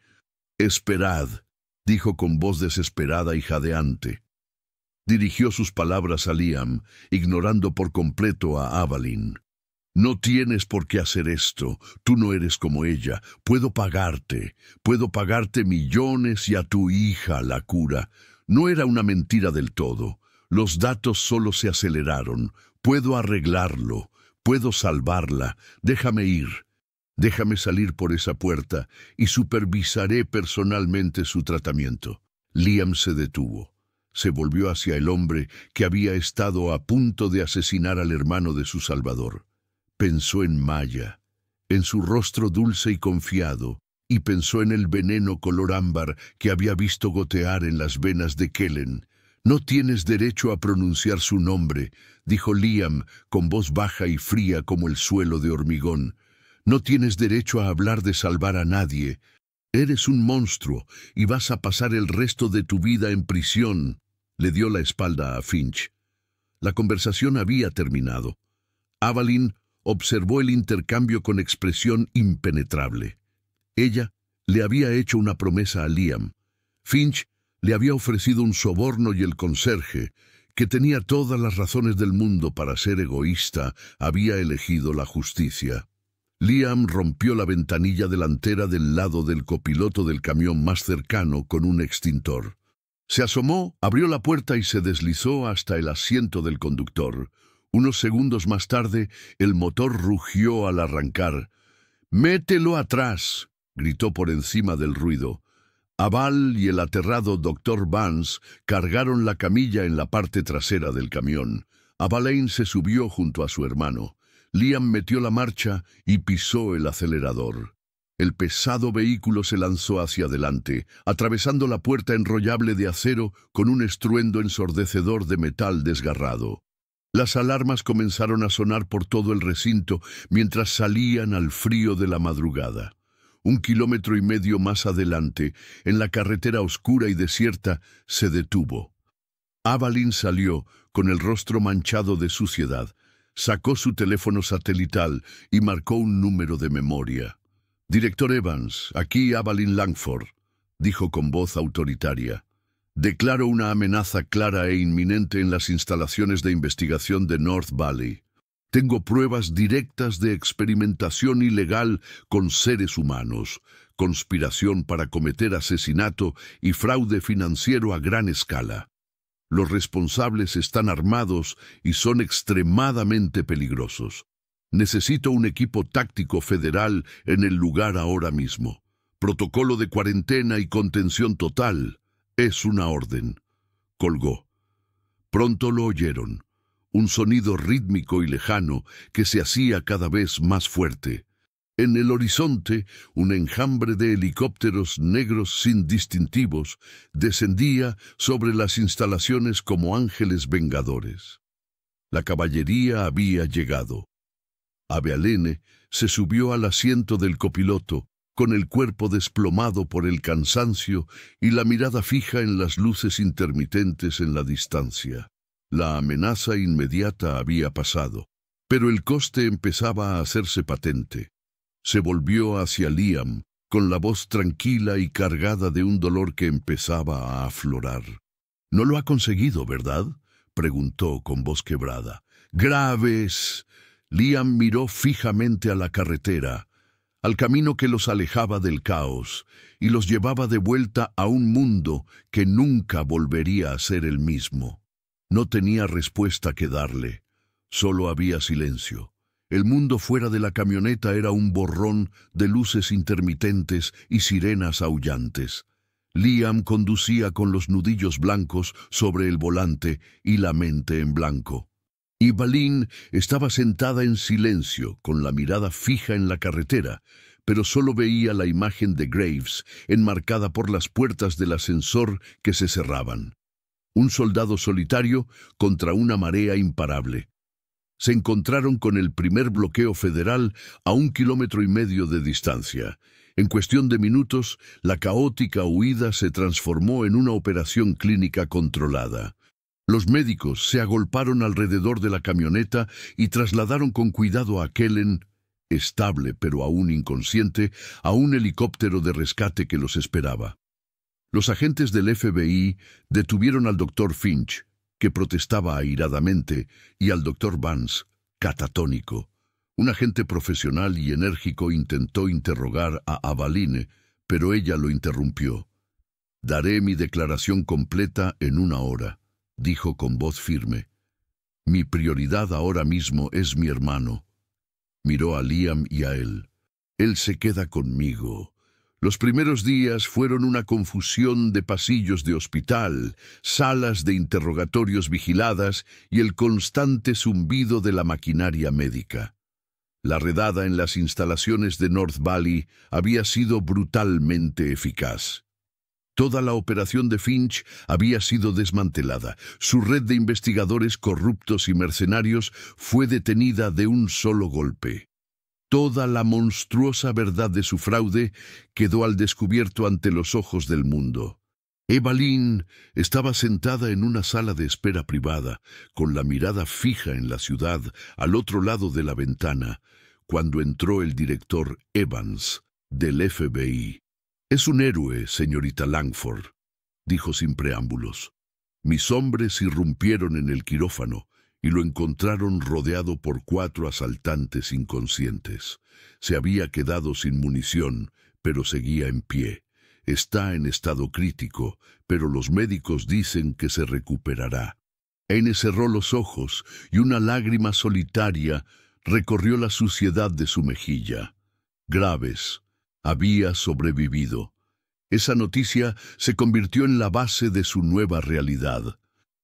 «Esperad», dijo con voz desesperada y jadeante. Dirigió sus palabras a Liam, ignorando por completo a Avalín. «No tienes por qué hacer esto. Tú no eres como ella. Puedo pagarte millones y a tu hija la cura». No era una mentira del todo. Los datos solo se aceleraron. «Puedo arreglarlo. Puedo salvarla. Déjame ir. Déjame salir por esa puerta y supervisaré personalmente su tratamiento». Liam se detuvo. Se volvió hacia el hombre que había estado a punto de asesinar al hermano de su salvador. Pensó en Maya, en su rostro dulce y confiado, y pensó en el veneno color ámbar que había visto gotear en las venas de Kellen. «No tienes derecho a pronunciar su nombre», dijo Liam con voz baja y fría como el suelo de hormigón. «No tienes derecho a hablar de salvar a nadie. Eres un monstruo y vas a pasar el resto de tu vida en prisión». Le dio la espalda a Finch. La conversación había terminado. Avalín observó el intercambio con expresión impenetrable. Ella le había hecho una promesa a Liam. Finch le había ofrecido un soborno y el conserje, que tenía todas las razones del mundo para ser egoísta, había elegido la justicia. Liam rompió la ventanilla delantera del lado del copiloto del camión más cercano con un extintor. Se asomó, abrió la puerta y se deslizó hasta el asiento del conductor. Unos segundos más tarde, el motor rugió al arrancar. «¡Mételo atrás!», gritó por encima del ruido. Aval y el aterrado Dr. Vance cargaron la camilla en la parte trasera del camión. Avalane se subió junto a su hermano. Liam metió la marcha y pisó el acelerador. El pesado vehículo se lanzó hacia adelante, atravesando la puerta enrollable de acero con un estruendo ensordecedor de metal desgarrado. Las alarmas comenzaron a sonar por todo el recinto mientras salían al frío de la madrugada. 1,5 kilómetros más adelante, en la carretera oscura y desierta, se detuvo. Avalín salió, con el rostro manchado de suciedad, sacó su teléfono satelital y marcó un número de memoria. «Director Evans, aquí Avalín Langford», dijo con voz autoritaria. «Declaro una amenaza clara e inminente en las instalaciones de investigación de North Valley. Tengo pruebas directas de experimentación ilegal con seres humanos, conspiración para cometer asesinato y fraude financiero a gran escala. Los responsables están armados y son extremadamente peligrosos. Necesito un equipo táctico federal en el lugar ahora mismo. Protocolo de cuarentena y contención total. Es una orden». Colgó. Pronto lo oyeron. Un sonido rítmico y lejano que se hacía cada vez más fuerte. En el horizonte, un enjambre de helicópteros negros sin distintivos descendía sobre las instalaciones como ángeles vengadores. La caballería había llegado. Abealene se subió al asiento del copiloto, con el cuerpo desplomado por el cansancio y la mirada fija en las luces intermitentes en la distancia. La amenaza inmediata había pasado, pero el coste empezaba a hacerse patente. Se volvió hacia Liam, con la voz tranquila y cargada de un dolor que empezaba a aflorar. «No lo ha conseguido, ¿verdad?», preguntó con voz quebrada. «Graves». Liam miró fijamente a la carretera, al camino que los alejaba del caos y los llevaba de vuelta a un mundo que nunca volvería a ser el mismo. No tenía respuesta que darle, solo había silencio. El mundo fuera de la camioneta era un borrón de luces intermitentes y sirenas aullantes. Liam conducía con los nudillos blancos sobre el volante y la mente en blanco. Evaline estaba sentada en silencio, con la mirada fija en la carretera, pero solo veía la imagen de Graves, enmarcada por las puertas del ascensor que se cerraban. Un soldado solitario contra una marea imparable. Se encontraron con el primer bloqueo federal a 1,5 kilómetros de distancia. En cuestión de minutos, la caótica huida se transformó en una operación clínica controlada. Los médicos se agolparon alrededor de la camioneta y trasladaron con cuidado a Kellen, estable pero aún inconsciente, a un helicóptero de rescate que los esperaba. Los agentes del FBI detuvieron al Dr. Finch, que protestaba airadamente, y al Dr. Vance, catatónico. Un agente profesional y enérgico intentó interrogar a Evaline, pero ella lo interrumpió. «Daré mi declaración completa en 1 hora», dijo con voz firme. «Mi prioridad ahora mismo es mi hermano». Miró a Liam y a él. «Él se queda conmigo». Los primeros días fueron una confusión de pasillos de hospital, salas de interrogatorios vigiladas y el constante zumbido de la maquinaria médica. La redada en las instalaciones de North Valley había sido brutalmente eficaz. Toda la operación de Finch había sido desmantelada. Su red de investigadores corruptos y mercenarios fue detenida de un solo golpe. Toda la monstruosa verdad de su fraude quedó al descubierto ante los ojos del mundo. Evaline estaba sentada en una sala de espera privada, con la mirada fija en la ciudad, al otro lado de la ventana, cuando entró el director Evans, del FBI. «Es un héroe, señorita Langford», dijo sin preámbulos. «Mis hombres irrumpieron en el quirófano y lo encontraron rodeado por 4 asaltantes inconscientes. Se había quedado sin munición, pero seguía en pie. Está en estado crítico, pero los médicos dicen que se recuperará». Anne cerró los ojos y una lágrima solitaria recorrió la suciedad de su mejilla. Graves había sobrevivido. Esa noticia se convirtió en la base de su nueva realidad.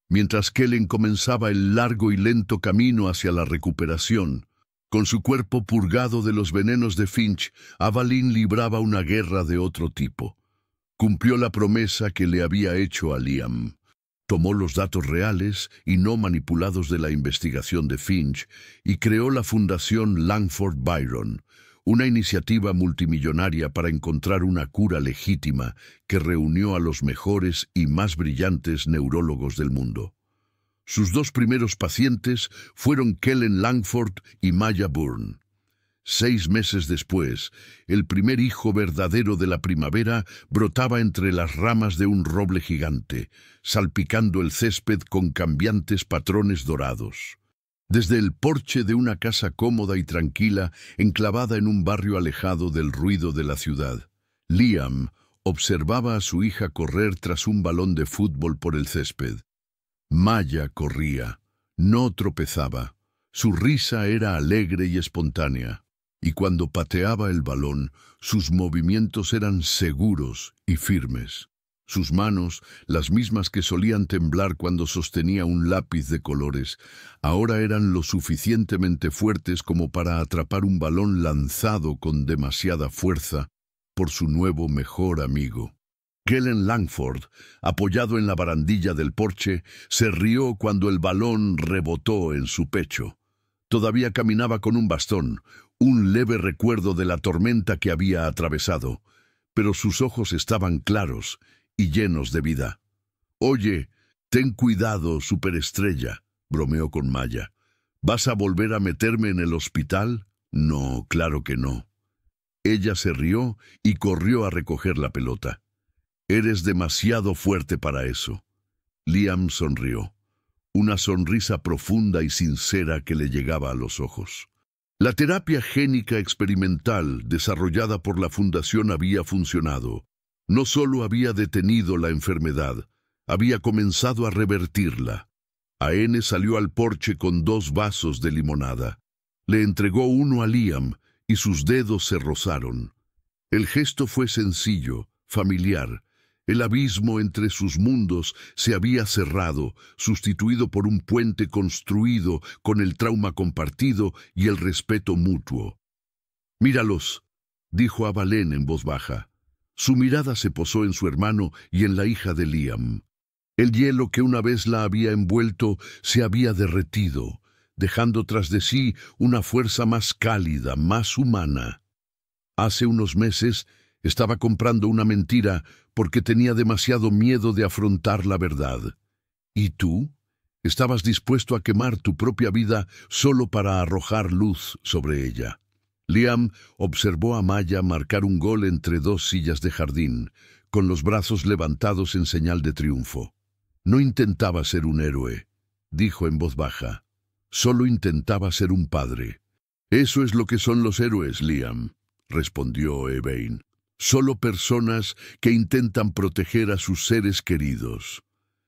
Mientras Kellen comenzaba el largo y lento camino hacia la recuperación, con su cuerpo purgado de los venenos de Finch, Evaline libraba una guerra de otro tipo. Cumplió la promesa que le había hecho a Liam. Tomó los datos reales y no manipulados de la investigación de Finch y creó la Fundación Langford Byron, una iniciativa multimillonaria para encontrar una cura legítima que reunió a los mejores y más brillantes neurólogos del mundo. Sus 2 primeros pacientes fueron Kellen Langford y Maya Bourne. 6 meses después, el primer hijo verdadero de la primavera brotaba entre las ramas de un roble gigante, salpicando el césped con cambiantes patrones dorados. Desde el porche de una casa cómoda y tranquila, enclavada en un barrio alejado del ruido de la ciudad, Liam observaba a su hija correr tras un balón de fútbol por el césped. Maya corría, no tropezaba. Su risa era alegre y espontánea, y cuando pateaba el balón, sus movimientos eran seguros y firmes. Sus manos, las mismas que solían temblar cuando sostenía un lápiz de colores, ahora eran lo suficientemente fuertes como para atrapar un balón lanzado con demasiada fuerza por su nuevo mejor amigo. Glen Langford, apoyado en la barandilla del porche, se rió cuando el balón rebotó en su pecho. Todavía caminaba con un bastón, un leve recuerdo de la tormenta que había atravesado, pero sus ojos estaban claros y llenos de vida. «Oye, ten cuidado, superestrella», bromeó con Maya. «¿Vas a volver a meterme en el hospital?» «No, claro que no». Ella se rió y corrió a recoger la pelota. «Eres demasiado fuerte para eso». Liam sonrió, una sonrisa profunda y sincera que le llegaba a los ojos. La terapia génica experimental desarrollada por la Fundación había funcionado. No solo había detenido la enfermedad, había comenzado a revertirla. Aene salió al porche con 2 vasos de limonada. Le entregó uno a Liam y sus dedos se rozaron. El gesto fue sencillo, familiar. El abismo entre sus mundos se había cerrado, sustituido por un puente construido con el trauma compartido y el respeto mutuo. «Míralos», dijo a Valen en voz baja. Su mirada se posó en su hermano y en la hija de Liam. El hielo que una vez la había envuelto se había derretido, dejando tras de sí una fuerza más cálida, más humana. Hace unos meses estaba comprando una mentira porque tenía demasiado miedo de afrontar la verdad. ¿Y tú? Estabas dispuesto a quemar tu propia vida solo para arrojar luz sobre ella. Liam observó a Maya marcar un gol entre 2 sillas de jardín, con los brazos levantados en señal de triunfo. «No intentaba ser un héroe», dijo en voz baja. «Solo intentaba ser un padre». «Eso es lo que son los héroes, Liam», respondió Evain. «Solo personas que intentan proteger a sus seres queridos».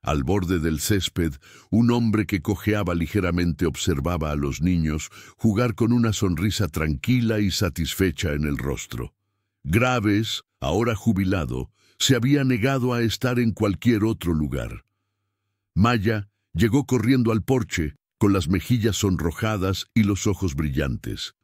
Al borde del césped, un hombre que cojeaba ligeramente observaba a los niños jugar con una sonrisa tranquila y satisfecha en el rostro. Graves, ahora jubilado, se había negado a estar en cualquier otro lugar. Maya llegó corriendo al porche, con las mejillas sonrojadas y los ojos brillantes.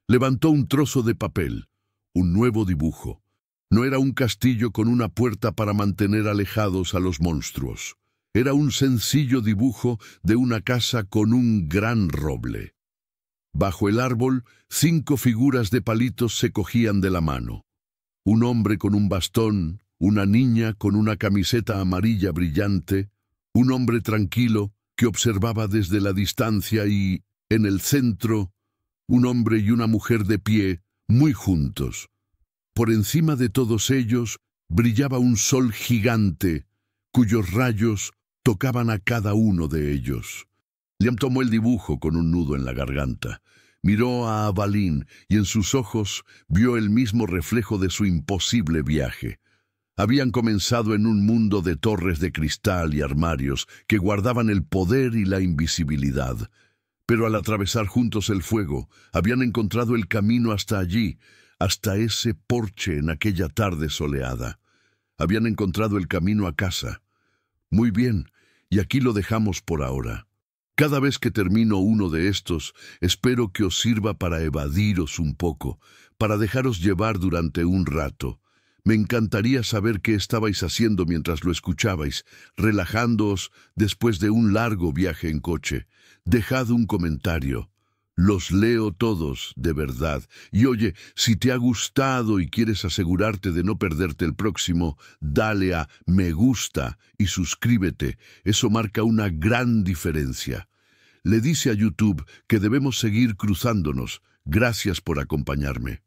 Levantó un trozo de papel, un nuevo dibujo. No era un castillo con una puerta para mantener alejados a los monstruos. Era un sencillo dibujo de una casa con un gran roble. Bajo el árbol, 5 figuras de palitos se cogían de la mano. Un hombre con un bastón, una niña con una camiseta amarilla brillante, un hombre tranquilo que observaba desde la distancia y, en el centro, un hombre y una mujer de pie, muy juntos. Por encima de todos ellos brillaba un sol gigante, cuyos rayos tocaban a cada uno de ellos. Liam tomó el dibujo con un nudo en la garganta. Miró a Avalín y en sus ojos vio el mismo reflejo de su imposible viaje. Habían comenzado en un mundo de torres de cristal y armarios que guardaban el poder y la invisibilidad. Pero al atravesar juntos el fuego, habían encontrado el camino hasta allí, hasta ese porche en aquella tarde soleada. Habían encontrado el camino a casa. Muy bien, y aquí lo dejamos por ahora. Cada vez que termino uno de estos, espero que os sirva para evadiros un poco, para dejaros llevar durante un rato. Me encantaría saber qué estabais haciendo mientras lo escuchabais, relajándoos después de un largo viaje en coche. Dejad un comentario. Los leo todos, de verdad. Y oye, si te ha gustado y quieres asegurarte de no perderte el próximo, dale a me gusta y suscríbete. Eso marca una gran diferencia. Le dice a YouTube que debemos seguir cruzándonos. Gracias por acompañarme.